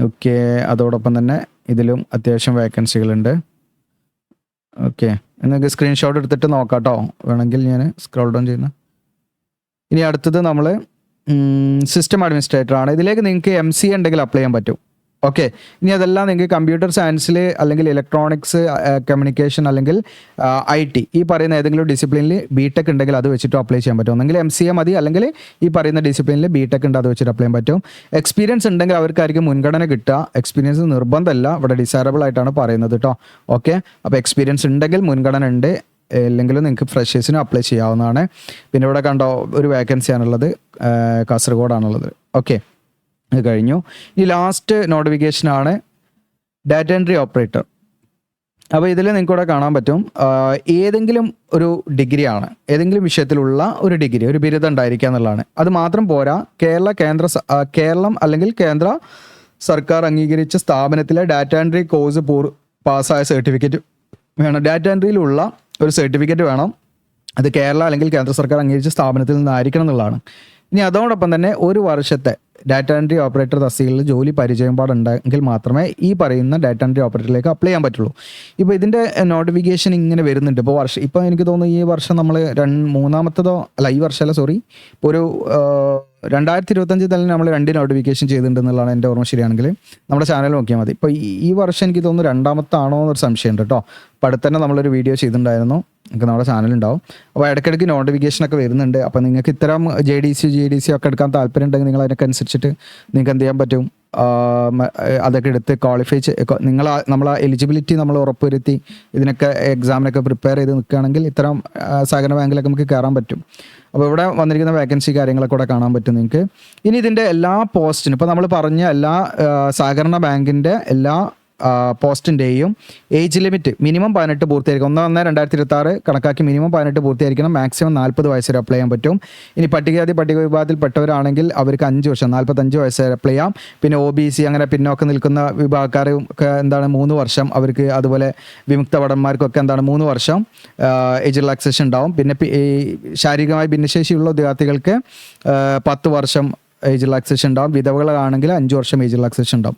ഓക്കെ, അതോടൊപ്പം തന്നെ ഇതിലും അത്യാവശ്യം വേക്കൻസികളുണ്ട്. ഓക്കെ, നിങ്ങൾക്ക് സ്ക്രീൻഷോട്ട് എടുത്തിട്ട് നോക്കാം കേട്ടോ, വേണമെങ്കിൽ ഞാൻ സ്ക്രോൾ ഡൗൺ ചെയ്യുന്നു. ഇനി അടുത്തത് നമ്മൾ സിസ്റ്റം അഡ്മിനിസ്ട്രേറ്റർ ആണ്. ഇതിലേക്ക് നിങ്ങൾക്ക് MCA ഉണ്ടെങ്കിൽ അപ്ലൈ ചെയ്യാൻ പറ്റും. ഓക്കെ, ഇനി അതെല്ലാം നിങ്ങൾക്ക് കമ്പ്യൂട്ടർ സയൻസിൽ അല്ലെങ്കിൽ ഇലക്ട്രോണിക്സ്, കമ്മ്യൂണിക്കേഷൻ അല്ലെങ്കിൽ IT ഈ പറയുന്ന ഏതെങ്കിലും ഡിസിപ്ലിനിൽ BTech ഉണ്ടെങ്കിൽ അത് വെച്ചിട്ട് അപ്ലൈ ചെയ്യാൻ പറ്റും. ഒന്നെങ്കിൽ MCA മതി, അല്ലെങ്കിൽ ഈ പറയുന്ന ഡിസിപ്ലിനിൽ BTech ഉണ്ട്, അത് വെച്ചിട്ട് അപ്ലൈ ചെയ്യാൻ പറ്റും. എക്സ്പീരിയൻസ് ഉണ്ടെങ്കിൽ അവർക്കായിരിക്കും മുൻഗണന കിട്ടുക. എക്സ്പീരിയൻസ് നിർബന്ധമല്ല, ഇവിടെ ഡിസൈറബിൾ ആയിട്ടാണ് പറയുന്നത് കേട്ടോ. ഓക്കെ, അപ്പോൾ എക്സ്പീരിയൻസ് ഉണ്ടെങ്കിൽ മുൻഗണന ഉണ്ട്, ഇല്ലെങ്കിലും നിങ്ങൾക്ക് ഫ്രഷേഴ്സിനും അപ്ലൈ ചെയ്യാവുന്നതാണ്. പിന്നെ ഇവിടെ കണ്ടോ ഒരു വേക്കൻസി ആണുള്ളത്, കാസർഗോഡാണുള്ളത്. ഓക്കെ, ഇത് കഴിഞ്ഞു. ഈ ലാസ്റ്റ് നോട്ടിഫിക്കേഷനാണ് ഡാറ്റ എൻട്രി ഓപ്പറേറ്റർ. അപ്പോൾ ഇതിൽ നിങ്ങൾക്ക് ഇവിടെ കാണാൻ പറ്റും, ഏതെങ്കിലും ഒരു ഡിഗ്രിയാണ്, ഏതെങ്കിലും വിഷയത്തിലുള്ള ഒരു ഡിഗ്രി, ഒരു ബിരുദം ഉണ്ടായിരിക്കുക എന്നുള്ളതാണ്. അത് മാത്രം പോരാ, കേരളം അല്ലെങ്കിൽ കേന്ദ്ര സർക്കാർ അംഗീകരിച്ച സ്ഥാപനത്തിലെ ഡാറ്റ എൻട്രി കോഴ്സ് പാസ്സായ സർട്ടിഫിക്കറ്റ് വേണം. ഡാറ്റ എൻട്രിയിലുള്ള ഒരു സർട്ടിഫിക്കറ്റ് വേണം. അത് കേരള അല്ലെങ്കിൽ കേന്ദ്ര സർക്കാർ അംഗീകരിച്ച സ്ഥാപനത്തിൽ നിന്നായിരിക്കണം എന്നുള്ളതാണ്. ഇനി അതോടൊപ്പം തന്നെ 1 വർഷത്തെ ഡാറ്റ എൻട്രി ഓപ്പറേറ്റർ തസ്തികയിൽ ജോലി പരിചയപാടുണ്ടെങ്കിൽ മാത്രമേ ഈ പറയുന്ന ഡാറ്റ എൻട്രി ഓപ്പറേറ്ററിലേക്ക് അപ്ലൈ ചെയ്യാൻ പറ്റുള്ളൂ. ഇപ്പോൾ ഇതിൻ്റെ നോട്ടിഫിക്കേഷൻ ഇങ്ങനെ വരുന്നുണ്ട്. ഇപ്പോൾ എനിക്ക് തോന്നുന്നു ഈ വർഷം നമ്മൾ ഈ വർഷമല്ല, സോറി, ഇപ്പോൾ ഒരു 2025 തന്നെ നമ്മൾ 2 നോട്ടിഫിക്കേഷൻ ചെയ്തിട്ടുണ്ടെന്നുള്ളതാണ് എൻ്റെ ഓർമ്മ ശരിയാണെങ്കിൽ. നമ്മുടെ ചാനൽ നോക്കിയാൽ മതി. ഇപ്പോൾ ഈ വർഷം എനിക്ക് തോന്നുന്നു 2ാമത്താണോ എന്നൊരു സംശയമുണ്ട് കേട്ടോ. അപ്പോൾ അടുത്ത് തന്നെ നമ്മളൊരു വീഡിയോ ചെയ്തിട്ടുണ്ടായിരുന്നു, നിങ്ങൾക്ക് നമ്മുടെ ചാനലുണ്ടാവും. അപ്പോൾ ഇടയ്ക്കിടയ്ക്ക് നോട്ടിഫിക്കേഷനൊക്കെ വരുന്നുണ്ട്. അപ്പോൾ നിങ്ങൾക്ക് ഇത്തരം GDC ഒക്കെ എടുക്കാൻ താല്പര്യം ഉണ്ടെങ്കിൽ നിങ്ങൾ അതിനൊക്കെ അനുസരിച്ചിട്ട് നിങ്ങൾക്ക് എന്ത് ചെയ്യാൻ പറ്റും, അതൊക്കെ എടുത്ത് ക്വാളിഫൈ നമ്മൾ എലിജിബിലിറ്റി നമ്മൾ ഉറപ്പുവരുത്തി ഇതിനൊക്കെ എക്സാമിനൊക്കെ പ്രിപ്പയർ ചെയ്ത് നിൽക്കുകയാണെങ്കിൽ ഇത്തരം സഹകരണ ബാങ്കിലൊക്കെ നമുക്ക് കയറാൻ പറ്റും. അപ്പോൾ ഇവിടെ വന്നിരിക്കുന്ന വേക്കൻസി കാര്യങ്ങളൊക്കെ ഇവിടെ കാണാൻ പറ്റും നിങ്ങൾക്ക്. ഇനി ഇതിൻ്റെ എല്ലാ പോസ്റ്റിനും, ഇപ്പോൾ നമ്മൾ പറഞ്ഞ എല്ലാ സഹകരണ ബാങ്കിൻ്റെ എല്ലാ പോസ്റ്റിൻ്റെയും ഏജ് ലിമിറ്റ് മിനിമം 18 പൂർത്തിയായിരിക്കും. 1/1/2026 കണക്കാക്കി മിനിമം 18 പൂർത്തിയായിരിക്കണം. മാക്സിമം 40 വയസ്സ് വരെ അപ്ലൈ ചെയ്യാൻ പറ്റും. ഇനി പട്ടിക വിഭാഗത്തിൽപ്പെട്ടവരാണെങ്കിൽ അവർക്ക് 5 വർഷം 45 വയസ്സ് വരെ അപ്ലൈ ചെയ്യാം. പിന്നെ OBC അങ്ങനെ പിന്നോക്കം നിൽക്കുന്ന വിഭാഗക്കാർക്ക് 3 വർഷം, അവർക്ക് അതുപോലെ വിമുക്ത ഭടന്മാർക്കൊക്കെ 3 വർഷം ഏജ് റിലാക്സേഷൻ ഉണ്ടാവും. പിന്നെ ശാരീരികമായി ഭിന്നശേഷിയുള്ള വിദ്യാർത്ഥികൾക്ക് 10 വർഷം ഏജ് റിലാക്സേഷൻ ഉണ്ടാവും. വിധവകളാണെങ്കിൽ 5 വർഷം ഏജ് റിലാക്സേഷൻ ഉണ്ടാവും.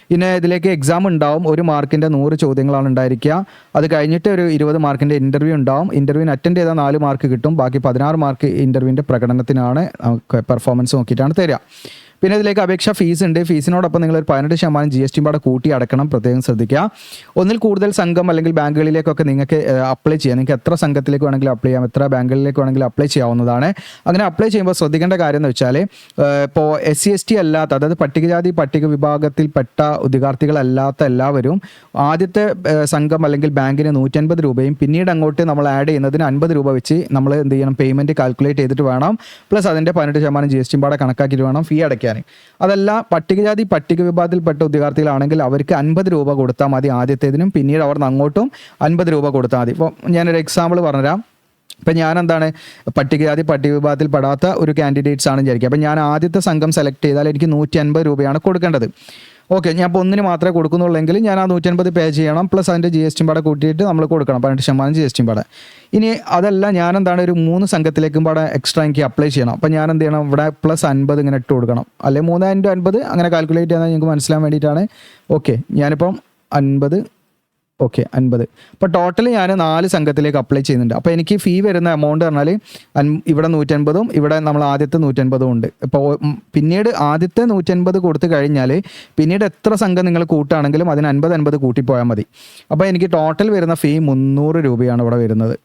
പിന്നെ ഇതിലേക്ക് എക്സാം ഉണ്ടാവും. 1 മാർക്കിൻ്റെ 100 ചോദ്യങ്ങളാണ് ഉണ്ടായിരിക്കുക. അത് കഴിഞ്ഞിട്ട് ഒരു 20 മാർക്കിൻ്റെ ഇൻ്റർവ്യൂ ഉണ്ടാവും. ഇൻ്റർവ്യൂവിന് അറ്റൻഡ് ചെയ്താൽ 4 മാർക്ക് കിട്ടും. ബാക്കി 16 മാർക്ക് ഇൻ്റർവ്യൂവിൻ്റെ പ്രകടനത്തിനാണ്, പെർഫോമൻസ് നോക്കിയിട്ടാണ് തരിക. പിന്നെ ഇതിലേക്ക് അപേക്ഷ ഫീസ് ഉണ്ട്. ഫീസിനോടൊപ്പം നിങ്ങൾ ഒരു 18% GST പാടെ കൂട്ടി അടക്കണം, പ്രത്യേകം ശ്രദ്ധിക്കുക. ഒന്നിൽ കൂടുതൽ സംഘം അല്ലെങ്കിൽ ബാങ്കുകളിലേക്കൊക്കെ നിങ്ങൾക്ക് അപ്ലൈ ചെയ്യാം. നിങ്ങൾക്ക് എത്ര സംഘത്തിലേക്ക് വേണമെങ്കിലും അപ്ലൈ ചെയ്യാം, എത്ര ബാങ്കുകളിലേക്ക് വേണമെങ്കിലും അപ്ലൈ ചെയ്യാവുന്നതാണ്. അങ്ങനെ അപ്ലൈ ചെയ്യുമ്പോൾ ശ്രദ്ധിക്കേണ്ട കാര്യം എന്ന് വെച്ചാൽ ഇപ്പോൾ SC/ST അല്ലാത്ത, അതായത് പട്ടികജാതി പട്ടിക വിഭാഗത്തിൽപ്പെട്ട ഉദ്യോഗാർത്ഥികളല്ലാത്ത എല്ലാവരും ആദ്യത്തെ സംഘം അല്ലെങ്കിൽ ബാങ്കിന് 150 രൂപയും പിന്നീട് അങ്ങോട്ട് നമ്മൾ ആഡ് ചെയ്യുന്നതിന് 50 രൂപ വെച്ച് നമ്മൾ എന്ത് ചെയ്യണം, പേയ്മെൻറ്റ് കാൽക്കുലേറ്റ് ചെയ്തിട്ട് വേണം, പ്ലസ് അതിൻ്റെ 18% GST പാടെ കണക്കാക്കിയിട്ട് വേണം ഫീ അടയ്ക്കാൻ. അതല്ല പട്ടികജാതി പട്ടിക വിഭാഗത്തിൽപ്പെട്ട ഉദ്യോഗാർത്ഥികളാണെങ്കിൽ അവർക്ക് 50 രൂപ കൊടുത്താൽ മതി ആദ്യത്തേതിനും, പിന്നീട് അവർ അങ്ങോട്ടും 50 രൂപ കൊടുത്താൽ മതി. ഇപ്പോൾ ഞാനൊരു എക്സാമ്പിൾ പറഞ്ഞുതരാം. ഇപ്പം ഞാൻ എന്താണ് പട്ടികജാതി പട്ടിക വിഭാഗത്തിൽ പെടാത്ത ഒരു കാൻഡിഡേറ്റ്സ് ആണ് വിചാരിക്കുക. അപ്പം ഞാൻ ആദ്യത്തെ സംഘം സെലക്ട് ചെയ്താൽ എനിക്ക് 150 രൂപയാണ് കൊടുക്കേണ്ടത്. ഓക്കെ, ഞാൻ ഇപ്പോൾ ഒന്നിന് മാത്രമേ കൊടുക്കുന്നുള്ളെങ്കിൽ ഞാൻ ആ 150 പേ ചെയ്യണം, പ്ലസ് അതിൻ്റെ GST പാടെ കൂട്ടിയിട്ട് നമ്മൾ കൊടുക്കണം 18% GST പാടെ. ഇനി അതല്ല, ഞാൻ എന്താണ് ഒരു 3 സംഘത്തിലേക്കും പാടെ എക്സ്ട്രാ എനിക്ക് അപ്ലൈ ചെയ്യണം. അപ്പോൾ ഞാൻ എന്ത് ചെയ്യണം, ഇവിടെ +50 ഇങ്ങനെ ഇട്ട് കൊടുക്കണം, അല്ലെങ്കിൽ 3 × 50 അങ്ങനെ കാൽക്കുലേറ്റ് ചെയ്യാൻ നിങ്ങൾക്ക് മനസ്സിലാൻ വേണ്ടിയിട്ടാണ്. ഓക്കെ, ഞാനിപ്പം 50, ഓക്കെ 50. അപ്പോൾ ടോട്ടൽ ഞാൻ 4 സംഘത്തിലേക്ക് അപ്ലൈ ചെയ്യുന്നുണ്ട്. അപ്പോൾ എനിക്ക് ഫീ വരുന്ന എമൗണ്ട് പറഞ്ഞാൽ ഇവിടെ 150ഉം ഇവിടെ നമ്മൾ ആദ്യത്തെ 150ഉം ഉണ്ട്. ഇപ്പോൾ പിന്നീട് ആദ്യത്തെ 150 കൊടുത്തു കഴിഞ്ഞാൽ പിന്നീട് എത്ര സംഘം നിങ്ങൾ കൂട്ടുകയാണെങ്കിലും അതിന് 50 കൂട്ടിപ്പോയാൽ മതി. അപ്പോൾ എനിക്ക് ടോട്ടൽ വരുന്ന ഫീ 300 രൂപയാണ് ഇവിടെ വരുന്നത്.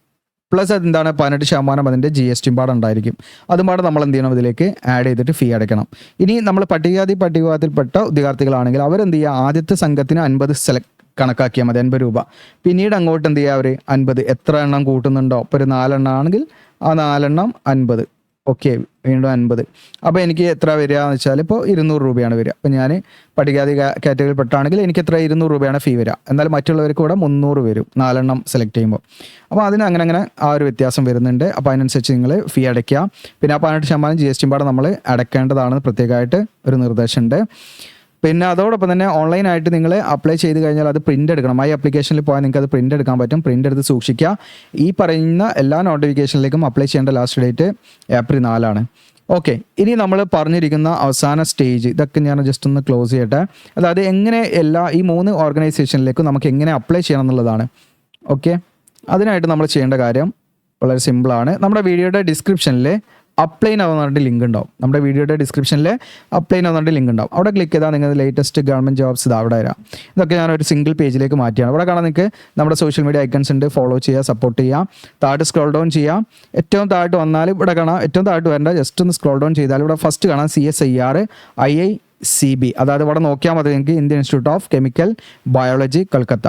പ്ലസ് അതെന്താണ് 18% അതിൻ്റെ GST പാടെ ഉണ്ടായിരിക്കും. അതും പാടെ നമ്മൾ എന്ത് ചെയ്യണം, ഇതിലേക്ക് ആഡ് ചെയ്തിട്ട് ഫീ അടയ്ക്കണം. ഇനി നമ്മൾ പട്ടികജാതി പട്ടികവിഭാഗത്തിൽപ്പെട്ട ഉദ്യോഗാർത്ഥികളാണെങ്കിൽ അവരെന്ത് ചെയ്യുക, ആദ്യത്തെ സംഘത്തിന് 50 കണക്കാക്കിയാൽ മതി, 50 രൂപ. പിന്നീട് അങ്ങോട്ട് എന്ത് ചെയ്യുക, അവർ 50 എത്ര എണ്ണം കൂട്ടുന്നുണ്ടോ, ഇപ്പോൾ ഒരു 4 എണ്ണം ആണെങ്കിൽ ആ 4 എണ്ണം 50. ഓക്കെ, വീണ്ടും 50. അപ്പോൾ എനിക്ക് എത്ര വരിക എന്ന് വെച്ചാൽ ഇപ്പോൾ 200 രൂപയാണ് വരിക. അപ്പോൾ ഞാൻ പട്ടികജാതി കാറ്റഗറിയിൽ പെട്ടാണെങ്കിൽ എനിക്ക് എത്ര 200 രൂപയാണ് ഫീ വരിക. എന്നാൽ മറ്റുള്ളവർക്ക് കൂടെ 300 വരും 4 എണ്ണം സെലക്ട് ചെയ്യുമ്പോൾ. അപ്പോൾ അതിന് അങ്ങനെ ആ ഒരു വ്യത്യാസം വരുന്നുണ്ട്. അപ്പോൾ അതിനനുസരിച്ച് നിങ്ങൾ ഫീ അടയ്ക്കുക. പിന്നെ ആ 18% GST പാടെ നമ്മൾ അടയ്ക്കേണ്ടതാണെന്ന് പ്രത്യേകമായിട്ട് ഒരു നിർദ്ദേശമുണ്ട്. പിന്നെ അതോടൊപ്പം തന്നെ ഓൺലൈനായിട്ട് നിങ്ങൾ അപ്ലൈ ചെയ്ത് കഴിഞ്ഞാൽ അത് പ്രിൻ്റ് എടുക്കണം. ഈ ആപ്ലിക്കേഷനിൽ പോയാൽ നിങ്ങൾക്ക് അത് പ്രിൻ്റ് എടുക്കാൻ പറ്റും. പ്രിൻ്റ് എടുത്ത് സൂക്ഷിക്കുക. ഈ പറയുന്ന എല്ലാ നോട്ടിഫിക്കേഷനിലേക്കും അപ്ലൈ ചെയ്യേണ്ട ലാസ്റ്റ് ഡേറ്റ് ഏപ്രിൽ 4 ഓക്കെ, ഇനി നമ്മൾ പറഞ്ഞിരിക്കുന്ന അവസാന സ്റ്റേജ്, ഇതൊക്കെ ഞാൻ ജസ്റ്റ് ഒന്ന് ക്ലോസ് ചെയ്യട്ടെ. അതായത് എങ്ങനെ ഈ 3 ഓർഗനൈസേഷനിലേക്കും നമുക്ക് എങ്ങനെ അപ്ലൈ ചെയ്യണം എന്നുള്ളതാണ്. ഓക്കെ, അതിനായിട്ട് നമ്മൾ ചെയ്യേണ്ട കാര്യം വളരെ സിമ്പിളാണ്. നമ്മുടെ വീഡിയോയുടെ ഡിസ്ക്രിപ്ഷനിൽ അപ്ലൈ നൗ എന്ന് പറഞ്ഞിട്ട് ലിങ്ക് ഉണ്ടാവും. നമ്മുടെ വീഡിയോയുടെ ഡിസ്ക്രിപ്ഷനിൽ അപ്ലൈ നൗ എന്ന് പറഞ്ഞിട്ട് ലിങ്ക് ഉണ്ടാവും. അവിടെ ക്ലിക്ക് ചെയ്താൽ നിങ്ങൾ ലേറ്റസ്റ്റ് ഗവൺമെൻറ് ജോബ്സ് ഇത് അവിടെ വരാം. ഇതൊക്കെ ഞാനൊരു സിംഗിൾ പേജിലേക്ക് മാറ്റിയാണ്. ഇവിടെ കാണാൻ നിങ്ങൾക്ക് നമ്മുടെ സോഷ്യൽ മീഡിയ ഐക്കൺസ് ഉണ്ട്, ഫോളോ ചെയ്യുക, സപ്പോർട്ട് ചെയ്യുക. താഴോട്ട് സ്ക്രോൾ ഡൗൺ ചെയ്യാം. ഏറ്റവും താഴോട്ട് വന്നാൽ ഇവിടെ കാണാം, ഏറ്റവും താഴോട്ട് വരേണ്ട ജസ്റ്റ് ഒന്ന് സ്ക്രോൾ ഡൗൺ ചെയ്താൽ ഇവിടെ ഫസ്റ്റ് കാണാം CSIR IICB, അതായത് ഇവിടെ നോക്കിയാൽ മതി നിങ്ങൾക്ക് Indian institute of chemical biology Calcutta.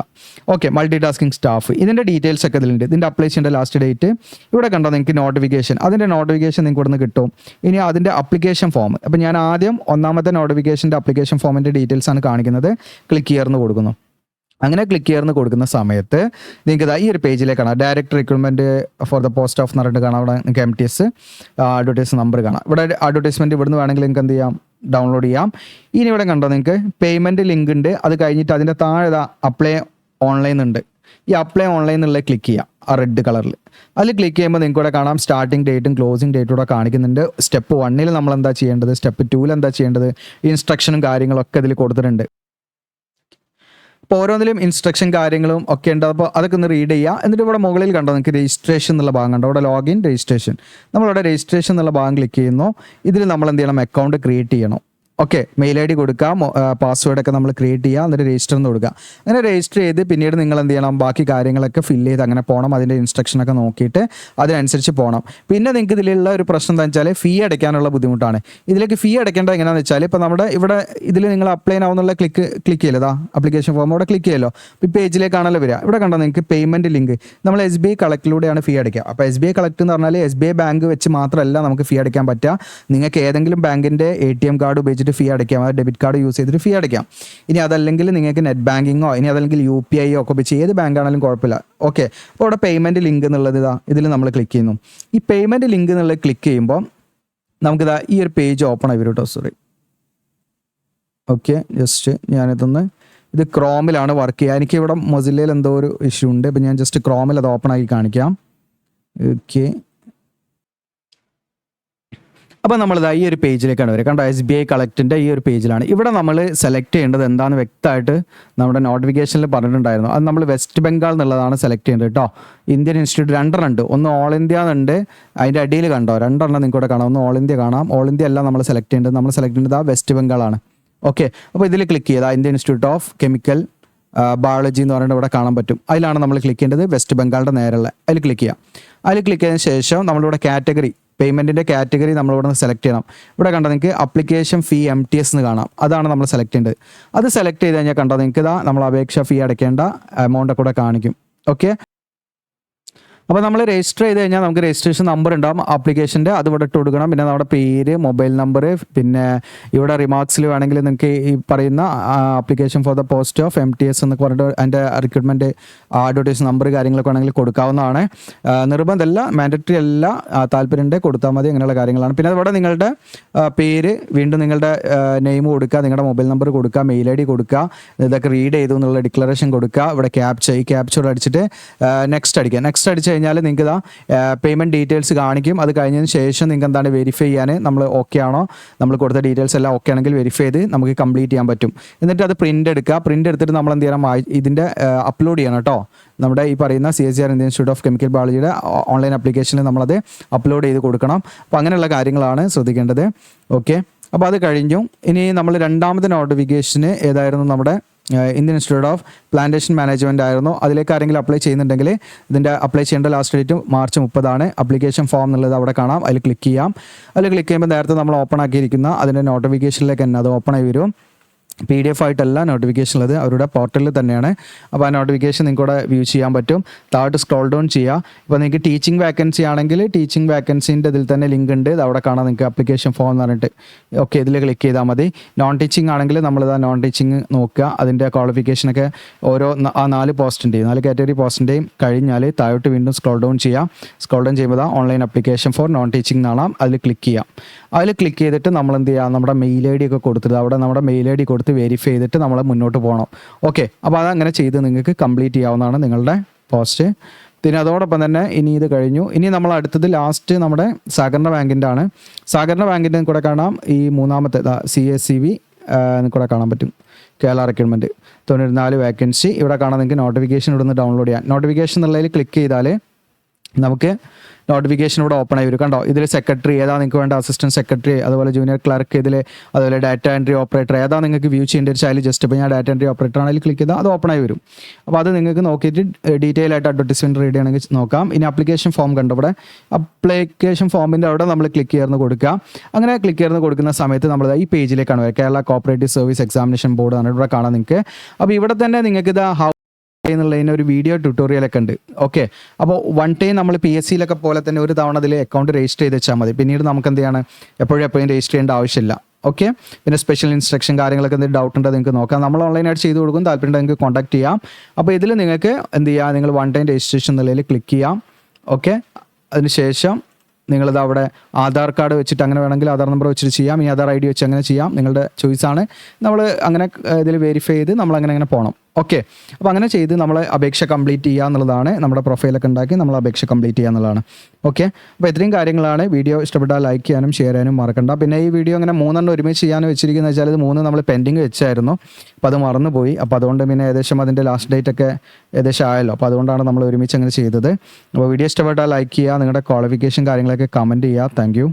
Okay, multi tasking staff, ഇതിൻ്റെ ഡീറ്റെയിൽസ് ഒക്കെ ഇതിലുണ്ട്. ഇതിൻ്റെ അപ്ലൈ ചെയ്യേണ്ട ലാസ്റ്റ് ഡേറ്റ് ഇവിടെ കണ്ടോ നിങ്ങൾക്ക് നോട്ടിഫിക്കേഷൻ, അതിൻ്റെ നോട്ടിഫിക്കേഷൻ നിങ്ങൾക്ക് ഇവിടുന്ന് കിട്ടും. ഇനി അതിൻ്റെ അപ്ലിക്കേഷൻ ഫോം, അപ്പോൾ ഞാൻ ആദ്യം ഒന്നാമത്തെ നോട്ടിഫിക്കേഷൻ്റെ അപ്ലിക്കേഷൻ ഫോമിൻ്റെ ഡീറ്റെയിൽസ് ആണ് കാണിക്കുന്നത്. ക്ലിക്ക് ചെയ്യുന്ന കൊടുക്കുന്നു. അങ്ങനെ ക്ലിക്ക് ചെയ്യുന്ന കൊടുക്കുന്ന സമയത്ത് നിങ്ങൾക്ക് ഈ ഒരു പേജിലേക്കാണ് direct recruitment for the post of എന്ന് പറഞ്ഞിട്ട് കാണാം. അവിടെ നിങ്ങൾക്ക് MTS അഡ്വർടൈസ് നമ്പർ കാണാം. ഇവിടെ അഡ്വർടൈസ്മെൻറ്റ് ഇവിടുന്ന് വേണമെങ്കിൽ നിങ്ങൾക്ക് എന്ത് ചെയ്യാം, ഡൗൺലോഡ് ചെയ്യാം. ഇനി ഇവിടെ കണ്ടോ നിങ്ങൾക്ക് പേയ്മെൻറ്റ് ലിങ്ക് ഉണ്ട്. അത് കഴിഞ്ഞിട്ട് അതിൻ്റെ താഴെ അപ്ലൈ ഓൺലൈൻ ഉണ്ട്. ഈ അപ്ലൈ ഓൺലൈൻ എന്നുള്ളത് ക്ലിക്ക് ചെയ്യാം, ആ റെഡ് കളറിൽ. അതിൽ ക്ലിക്ക് ചെയ്യുമ്പോൾ നിങ്ങൾക്ക് ഇവിടെ കാണാം സ്റ്റാർട്ടിംഗ് ഡേറ്റും ക്ലോസിംഗ് ഡേറ്റും കൂടെ കാണിക്കുന്നുണ്ട്. സ്റ്റെപ്പ് 1 നമ്മൾ എന്താ ചെയ്യേണ്ടത്, സ്റ്റെപ്പ് 2 എന്താ ചെയ്യേണ്ടത്, ഇൻസ്ട്രക്ഷനും കാര്യങ്ങളൊക്കെ ഇതിൽ കൊടുത്തിട്ടുണ്ട്. ഇപ്പോൾ ഓരോന്നിലും ഇൻസ്ട്രക്ഷൻ കാര്യങ്ങളും ഒക്കെ ഉണ്ട്. അപ്പോൾ അതൊക്കെ ഒന്ന് റീഡ് ചെയ്യുക. എന്നിട്ട് ഇവിടെ മുകളിൽ കണ്ടോ നിങ്ങൾക്ക് രജിസ്ട്രേഷൻ എന്നുള്ള ഭാഗം കണ്ടോ, ഇവിടെ ലോഗിൻ രജിസ്ട്രേഷൻ. നമ്മളിവിടെ രജിസ്ട്രേഷൻ എന്നുള്ള ഭാഗം ക്ലിക്ക് ചെയ്യുന്നു. ഇതിൽ നമ്മൾ എന്ത് ചെയ്യണം, അക്കൗണ്ട് ക്രിയേറ്റ് ചെയ്യണം. ഓക്കെ, മെയിൽ ID കൊടുക്കുക, പാസ്വേഡൊക്കെ നമ്മൾ ക്രിയേറ്റ് ചെയ്യുക, എന്നിട്ട് രജിസ്റ്റർ എന്ന് കൊടുക്കുക. അങ്ങനെ രജിസ്റ്റർ ചെയ്ത് പിന്നീട് നിങ്ങൾ എന്ത് ചെയ്യണം, ബാക്കി കാര്യങ്ങളൊക്കെ ഫില്ല് ചെയ്ത് അങ്ങനെ പോകണം. അതിൻ്റെ ഇൻസ്ട്രക്ഷനൊക്കെ നോക്കിയിട്ട് അതിനനുസരിച്ച് പോകണം. പിന്നെ നിങ്ങൾക്ക് ഇതിലുള്ള ഒരു പ്രശ്നം എന്താ വെച്ചാൽ ഫീ അടയ്ക്കാനുള്ള ബുദ്ധിമുട്ടാണ്. ഇതിലേക്ക് ഫീ അടയ്ക്കേണ്ടത് എങ്ങനെയാണെന്ന് വെച്ചാൽ, ഇപ്പോൾ നമ്മുടെ ഇവിടെ ഇതിൽ നിങ്ങൾ അപ്ലൈ ആവുന്നുള്ള ക്ലിക്ക് ചെയ്യല്ലോ, അപ്ലിക്കേഷൻ ഫോം ഇവിടെ ക്ലിക്ക് ചെയ്യല്ലോ. ഈ പേജിലേക്കാണല്ലോ വരിക. ഇവിടെ കണ്ടോ നിങ്ങൾക്ക് പേയ്മെൻറ്റ് ലിങ്ക്, നമ്മൾ SBI കളക്റ്റിലൂടെയാണ് ഫീ അടയ്ക്കുക. അപ്പോൾ SBI കളക്ട് എന്ന് പറഞ്ഞാൽ SBI ബാങ്ക് വെച്ച് മാത്രമല്ല നമുക്ക് ഫീ അടയ്ക്കാൻ പറ്റുക. നിങ്ങൾക്ക് ഏതെങ്കിലും ബാങ്കിൻ്റെ ATM കാർഡ് ഉപയോഗിച്ചിട്ട് ഫീ അടയ്ക്കാം, അത് ഡെബിറ്റ് കാർഡ് യൂസ് ചെയ്തിട്ട് ഫീ അടയ്ക്കാം. ഇനി അതല്ലെങ്കിൽ നിങ്ങൾക്ക് നെറ്റ് ബാങ്കിങ്ങോ ഇനി അതല്ലെങ്കിൽ UPI ഒക്കെ ഉപയോഗിച്ച് ഏത് ബാങ്ക് ആണെങ്കിലും കുഴപ്പമില്ല. ഓക്കെ, അപ്പോൾ ഇവിടെ പേയ്മെൻറ്റ് ലിങ്ക് എന്നുള്ളത് ഇതിൽ നമ്മൾ ക്ലിക്ക് ചെയ്യുന്നു. ഈ പേയ്മെൻറ്റ് ലിങ്ക് എന്നുള്ളത് ക്ലിക്ക് ചെയ്യുമ്പോൾ നമുക്കിതാ ഈ ഒരു പേജ് ഓപ്പൺ ആയി വരും കേട്ടോ. സോറി, ഓക്കെ, ജസ്റ്റ് ഇത് ക്രോമിലാണ് വർക്ക് ചെയ്യുക. എനിക്ക് ഇവിടെ മൊസില്ലയിൽ എന്തോ ഒരു ഇഷ്യൂ ഉണ്ട്. അപ്പോൾ ഞാൻ ജസ്റ്റ് ക്രോമിൽ അത് ഓപ്പൺ ആക്കി കാണിക്കാം. ഓക്കെ, അപ്പോൾ നമ്മളിതാ ഈ ഒരു പേജിലേക്കാണ് വരിക. കണ്ടോ, SBI കളക്റ്റിൻ്റെ ഈ ഒരു പേജിലാണ്. ഇവിടെ നമ്മൾ സെലക്ട് ചെയ്യേണ്ടത് എന്താണെന്ന് വ്യക്തമായിട്ട് നമ്മുടെ നോട്ടിഫിക്കേഷനിൽ പറഞ്ഞിട്ടുണ്ടായിരുന്നു. അത് നമ്മൾ വെസ്റ്റ് ബംഗാൾ എന്നുള്ളതാണ് സെലക്ട് ചെയ്യേണ്ടത് കേട്ടോ. ഇന്ത്യൻ ഇൻസ്റ്റിറ്റ്യൂട്ട് 2 ഉണ്ട്. ഒന്ന് ഓൾ ഇന്ത്യ എന്നുണ്ട്, അതിൻ്റെ അടിയിൽ കണ്ടോ 2 നിങ്ങൾക്ക് ഇവിടെ കാണാം. ഒന്ന് ഓൾ ഇന്ത്യ കാണാം. ഓൾ ഇന്ത്യ അല്ല നമ്മൾ സെലക്ട് ചെയ്യേണ്ടത്, നമ്മൾ സെലക്ട് ചെയ്യേണ്ടത് ആ വെസ്റ്റ് ബംഗാളാണ്. ഓക്കെ, അപ്പോൾ ഇതിൽ ക്ലിക്ക് ചെയ്താൽ Indian institute of chemical biology എന്ന് പറഞ്ഞിട്ട് ഇവിടെ കാണാൻ പറ്റും. അതിലാണ് നമ്മൾ ക്ലിക്ക് ചെയ്യേണ്ടത്, വെസ്റ്റ് ബംഗാളിൻ്റെ നേരെയുള്ള. അതിൽ ക്ലിക്ക് ചെയ്യാം. അതിൽ ക്ലിക്ക് ചെയ്തതിന് ശേഷം നമ്മളിവിടെ കാറ്റഗറി, പേയ്മെൻറ്റിൻ്റെ കാറ്റഗറി നമ്മളിവിടെ നിന്ന് സെലക്ട് ചെയ്യണം. ഇവിടെ കണ്ടോ നിങ്ങൾക്ക് അപ്ലിക്കേഷൻ ഫീ MTS എന്ന് കാണാം. അതാണ് നമ്മൾ സെലക്ട് ചെയ്യേണ്ടത്. അത് സെലക്ട് ചെയ്ത് കഴിഞ്ഞാൽ കണ്ടോ നിങ്ങൾക്ക് ഇതാ നമ്മൾ അപേക്ഷ ഫീ അടയ്ക്കേണ്ട എമൗണ്ട് കൂടെ കാണിക്കും. ഓക്കെ, അപ്പോൾ നമ്മൾ രജിസ്റ്റർ ചെയ്ത് കഴിഞ്ഞാൽ നമുക്ക് രജിസ്ട്രേഷൻ നമ്പർ ഉണ്ടാകും ആപ്ലിക്കേഷൻ്റെ, അത് ഇവിടെ ഇട്ട് കൊടുക്കണം. പിന്നെ നമ്മുടെ പേര്, മൊബൈൽ നമ്പർ, പിന്നെ ഇവിടെ റിമാർക്സിൽ വേണമെങ്കിൽ നിങ്ങൾക്ക് ഈ പറയുന്ന application for the post of MTS എന്നൊക്കെ പറഞ്ഞിട്ട് അതിൻ്റെ റിക്രൂട്ട്മെൻറ്റ് അഡ്വർടൈസ് നമ്പർ കാര്യങ്ങളൊക്കെ വേണമെങ്കിൽ കൊടുക്കാവുന്നതാണ്. നിർബന്ധമല്ല, മാൻഡറ്ററി അല്ല, താല്പര്യമുണ്ട് കൊടുത്താൽ മതി, അങ്ങനെയുള്ള കാര്യങ്ങളാണ്. പിന്നെ ഇവിടെ നിങ്ങളുടെ പേര്, വീണ്ടും നിങ്ങളുടെ നെയിം കൊടുക്കുക, നിങ്ങളുടെ മൊബൈൽ നമ്പർ കൊടുക്കുക, മെയിൽ ID കൊടുക്കുക, ഇതൊക്കെ റീഡ് ചെയ്തു എന്നുള്ള ഡിക്ലറേഷൻ കൊടുക്കുക. ഇവിടെ ഈ ക്യാപ്ചർ അടിച്ചിട്ട് നെക്സ്റ്റ് അടിക്കുക. നെക്സ്റ്റ് അടിച്ച് കഴിഞ്ഞാൽ നിങ്ങൾക്ക് ഇതാ പേയ്മെൻറ്റ് ഡീറ്റെയിൽസ് കാണിക്കും. അത് കഴിഞ്ഞതിന് ശേഷം നിങ്ങൾക്ക് എന്താണ് വെരിഫൈ ചെയ്യാൻ നമ്മൾ ഓക്കെ ആണോ, നമ്മൾ കൊടുത്ത ഡീറ്റെയിൽസ് എല്ലാം ഓക്കെ ആണെങ്കിൽ വെരിഫൈ ചെയ്ത് നമുക്ക് കംപ്ലീറ്റ് ചെയ്യാൻ പറ്റും. എന്നിട്ട് അത് പ്രിൻ്റ് എടുക്കുക. പ്രിൻ്റ് എടുത്തിട്ട് നമ്മൾ എന്ത് ചെയ്യണം, ഇതിൻ്റെ അപ്ലോഡ് ചെയ്യണം കേട്ടോ. നമ്മുടെ ഈ പറയുന്ന CSIR Indian institute of chemical ബയോളജിയുടെ ഓൺലൈൻ ആപ്ലിക്കേഷനിൽ നമ്മളത് അപ്ലോഡ് ചെയ്ത് കൊടുക്കണം. അപ്പോൾ അങ്ങനെയുള്ള കാര്യങ്ങളാണ് ശ്രദ്ധിക്കേണ്ടത്. ഓക്കെ, അപ്പോൾ അത് കഴിഞ്ഞു. ഇനി നമ്മൾ രണ്ടാമത്തെ നോട്ടിഫിക്കേഷന് ഏതായിരുന്നു, നമ്മുടെ Indian institute of plantation management ആയിരുന്നു. അതിലേക്ക് ആരെങ്കിലും അപ്ലൈ ചെയ്യുന്നുണ്ടെങ്കിൽ ഇതിൻ്റെ അപ്ലൈ ചെയ്യേണ്ട last date March 30 application form എന്നുള്ളത് അവിടെ കാണാം. അതിൽ ക്ലിക്ക് ചെയ്യാം. അതിൽ ക്ലിക്ക് ചെയ്യുമ്പോൾ നേരത്തെ നമ്മൾ ഓപ്പൺ ആക്കിയിരിക്കുന്ന അതിൻ്റെ നോട്ടിഫിക്കേഷനിലേക്ക് തന്നെ അത് ഓപ്പൺ ആയി വരും. PDF ആയിട്ടല്ല നോട്ടിഫിക്കേഷൻ ഉള്ളത്, അവരുടെ പോർട്ടലിൽ തന്നെയാണ്. അപ്പോൾ ആ നോട്ടിഫിക്കേഷൻ നിങ്ങൾക്ക് ഇവിടെ വ്യൂ ചെയ്യാൻ പറ്റും. താഴോട്ട് സ്ക്രോൾ ഡൗൺ ചെയ്യുക. ഇപ്പോൾ നിങ്ങൾക്ക് ടീച്ചിങ് വാക്കൻസി ആണെങ്കിൽ ടീച്ചിങ് വാക്കൻസിൻ്റെ ഇതിൽ തന്നെ ലിങ്ക് ഉണ്ട്, ഇത് അവിടെ കാണാം നിങ്ങൾക്ക് അപ്ലിക്കേഷൻ ഫോം എന്ന് പറഞ്ഞിട്ട്. ഓക്കെ, ഇതിൽ ക്ലിക്ക് ചെയ്താൽ മതി. നോൺ ടീച്ചിങ് ആണെങ്കിൽ നമ്മളിതാ നോൺ ടീച്ചിങ് നോക്കുക. അതിൻ്റെ ക്വാളിഫിക്കേഷനൊക്കെ ഓരോ 4 പോസ്റ്റിൻ്റെയും 4 കാറ്റഗറി പോസ്റ്റിൻ്റെയും കഴിഞ്ഞാൽ താഴോട്ട് വീണ്ടും സ്ക്രോൾ ഡൗൺ ചെയ്യുക. സ്ക്രോൾ ഡൗൺ ചെയ്യുമ്പോൾ online application four non teaching എന്നാണ്, അതിൽ ക്ലിക്ക് ചെയ്യാം. അതിൽ ക്ലിക്ക് ചെയ്തിട്ട് നമ്മൾ എന്ത് ചെയ്യുക, നമ്മുടെ മെയിൽ ID ഒക്കെ കൊടുത്തിട്ട് അവിടെ നമ്മുടെ മെയിൽ ID കൊടുത്ത് വെരിഫൈ ചെയ്തിട്ട് നമ്മൾ മുന്നോട്ട് പോകണം. ഓക്കെ, അപ്പോൾ അതങ്ങനെ ചെയ്ത് നിങ്ങൾക്ക് കംപ്ലീറ്റ് ചെയ്യാവുന്നതാണ് നിങ്ങളുടെ പോസ്റ്റ്. പിന്നെ അതോടൊപ്പം തന്നെ ഇനി ഇത് കഴിഞ്ഞു. ഇനി നമ്മൾ അടുത്തത് ലാസ്റ്റ് നമ്മുടെ സഹകരണ ബാങ്കിൻ്റെ ആണ്. സഹകരണ ബാങ്കിൻ്റെ കൂടെ കാണാം ഈ മൂന്നാമത്തെ CSCV കൂടെ കാണാൻ പറ്റും. കേരള റിക്രൂട്ട്മെൻറ്റ് 94 വേക്കൻസി ഇവിടെ കാണാൻ നിങ്ങൾക്ക് നോട്ടിഫിക്കേഷൻ ഇവിടെ നിന്ന് ഡൗൺലോഡ് ചെയ്യാം. നോട്ടിഫിക്കേഷൻ എന്നുള്ളതിൽ ക്ലിക്ക് ചെയ്താൽ നമുക്ക് നോട്ടിഫിക്കേഷൻ ഇവിടെ ഓപ്പൺ ആയി വരും. കണ്ടോ, ഇതിൽ സെക്രട്ടറി ഏതാ നിങ്ങൾക്ക് വേണ്ട, അസിസ്റ്റൻറ്റ് സെക്രട്ടറി, അതുപോലെ ജൂനിയർ ക്ലർക്ക്, ഇതിൽ അതുപോലെ ഡാറ്റ എൻട്രി ഓപ്പറേറ്റർ ഏതാ നിങ്ങൾക്ക് വ്യൂ ചെയ്യേണ്ട ഒരു ചാനൽ. ജസ്റ്റ് ഇപ്പോൾ ഞാൻ ഡാറ്റ എൻട്രി ഓപ്പറേറ്റർ ആണ്, അതിൽ ക്ലിക്ക് ചെയ്താൽ അത് ഓപ്പൺ ആയി വരും. അപ്പോൾ അത് നിങ്ങൾക്ക് നോക്കിയിട്ട് ഡീറ്റെയിൽ ആയിട്ട് അഡ്വർടൈസ്മെൻറ്റ് റീഡ് ചെയ്യണമെങ്കിൽ നോക്കാം. ഇനി ആപ്ലിക്കേഷൻ ഫോം കണ്ടോ, ഇവിടെ ആപ്ലിക്കേഷൻ ഫോമിൻ്റെ അവിടെ നമ്മൾ ക്ലിക്ക് ചെയ്യുന്ന കൊടുക്കുക. അങ്ങനെ ക്ലിക്ക് ചെയ്യുന്ന കൊടുക്കുന്ന സമയത്ത് നമ്മൾ ഈ പേജിലേക്കാണ് വരിക. Kerala cooperative service examination board ആണ് ഇവിടെ കാണാൻ നിങ്ങൾക്ക്. അപ്പോൾ ഇവിടെ തന്നെ നിങ്ങൾക്ക് ഇത് എന്നുള്ളതിന് ഒരു വീഡിയോ ട്യൂട്ടോറിയലൊക്കെ ഉണ്ട്. ഓക്കെ, അപ്പോൾ വൺ ടൈം നമ്മൾ PSCയിലൊക്കെ പോലെ തന്നെ ഒരു തവണ അതിൽ അക്കൗണ്ട് രജിസ്റ്റർ ചെയ്ത് വെച്ചാൽ മതി. പിന്നീട് നമുക്ക് എന്ത് ചെയ്യാണ്, എപ്പോഴും രജിസ്റ്റർ ചെയ്യേണ്ട ആവശ്യമില്ല. ഓക്കെ, പിന്നെ സ്പെഷ്യൽ ഇൻസ്ട്രക്ഷൻ കാര്യങ്ങളൊക്കെ എന്തെങ്കിലും ഡൗട്ട് ഉണ്ടോ നിങ്ങൾക്ക് നോക്കാം. നമ്മൾ ഓൺലൈനായിട്ട് ചെയ്ത് കൊടുക്കും, താല്പര്യം നിങ്ങൾക്ക് കോൺടാക്ട് ചെയ്യാം. അപ്പോൾ ഇതിൽ നിങ്ങൾക്ക് എന്ത് ചെയ്യാം, നിങ്ങൾ വൺ ടൈം രജിസ്ട്രേഷൻ എന്നുള്ളതിൽ ക്ലിക്ക് ചെയ്യാം. ഓക്കെ, അതിനുശേഷം നിങ്ങളിത് അവിടെ ആധാർ കാർഡ് വെച്ചിട്ട് അങ്ങനെ വേണമെങ്കിൽ ആധാർ നമ്പർ വെച്ചിട്ട് ചെയ്യാം, ഈ ആധാർ ID വെച്ച് അങ്ങനെ ചെയ്യാം, നിങ്ങളുടെ ചോയ്സാണ്. നമ്മൾ അങ്ങനെ ഇതിൽ വെരിഫൈ ചെയ്ത് നമ്മൾ അങ്ങനെ പോകണം. ഓക്കെ, അപ്പോൾ അങ്ങനെ ചെയ്ത് നമ്മൾ അപേക്ഷ കംപ്ലീറ്റ് ചെയ്യുക എന്നുള്ളതാണ്. നമ്മുടെ പ്രൊഫൈലൊക്കെ ഉണ്ടാക്കി നമ്മൾ അപേക്ഷ കംപ്ലീറ്റ് ചെയ്യുക എന്നുള്ളതാണ്. ഓക്കെ, അപ്പോൾ ഇത്രയും കാര്യങ്ങളാണ്. വീഡിയോ ഇഷ്ടപ്പെട്ടാൽ ലൈക്ക് ചെയ്യാനും ഷെയർ ചെയ്യാനും മറക്കണ്ട. പിന്നെ ഈ വീഡിയോ അങ്ങനെ 3 ഒരുമിച്ച് ചെയ്യാൻ വെച്ചിരിക്കുന്നത് വെച്ചാൽ ഇത് 3 നമ്മൾ പെൻഡിങ് വെച്ചായിരുന്നു, അപ്പോൾ അത് മറന്നുപോയി. അപ്പോൾ അതുകൊണ്ട് പിന്നെ ഏകദേശം അതിൻ്റെ ലാസ്റ്റ് ഡേറ്റ് ഒക്കെ ഏകദേശം ആയല്ലോ, അപ്പോൾ അതുകൊണ്ടാണ് നമ്മൾ ഒരുമിച്ച് അങ്ങനെ ചെയ്തത്. അപ്പോൾ വീഡിയോ ഇഷ്ടപ്പെട്ടാൽ ലൈക്ക് ചെയ്യുക, നിങ്ങളുടെ ക്വാളിഫിക്കേഷൻ കാര്യങ്ങളൊക്കെ കമൻറ്റ് ചെയ്യുക. Thank you.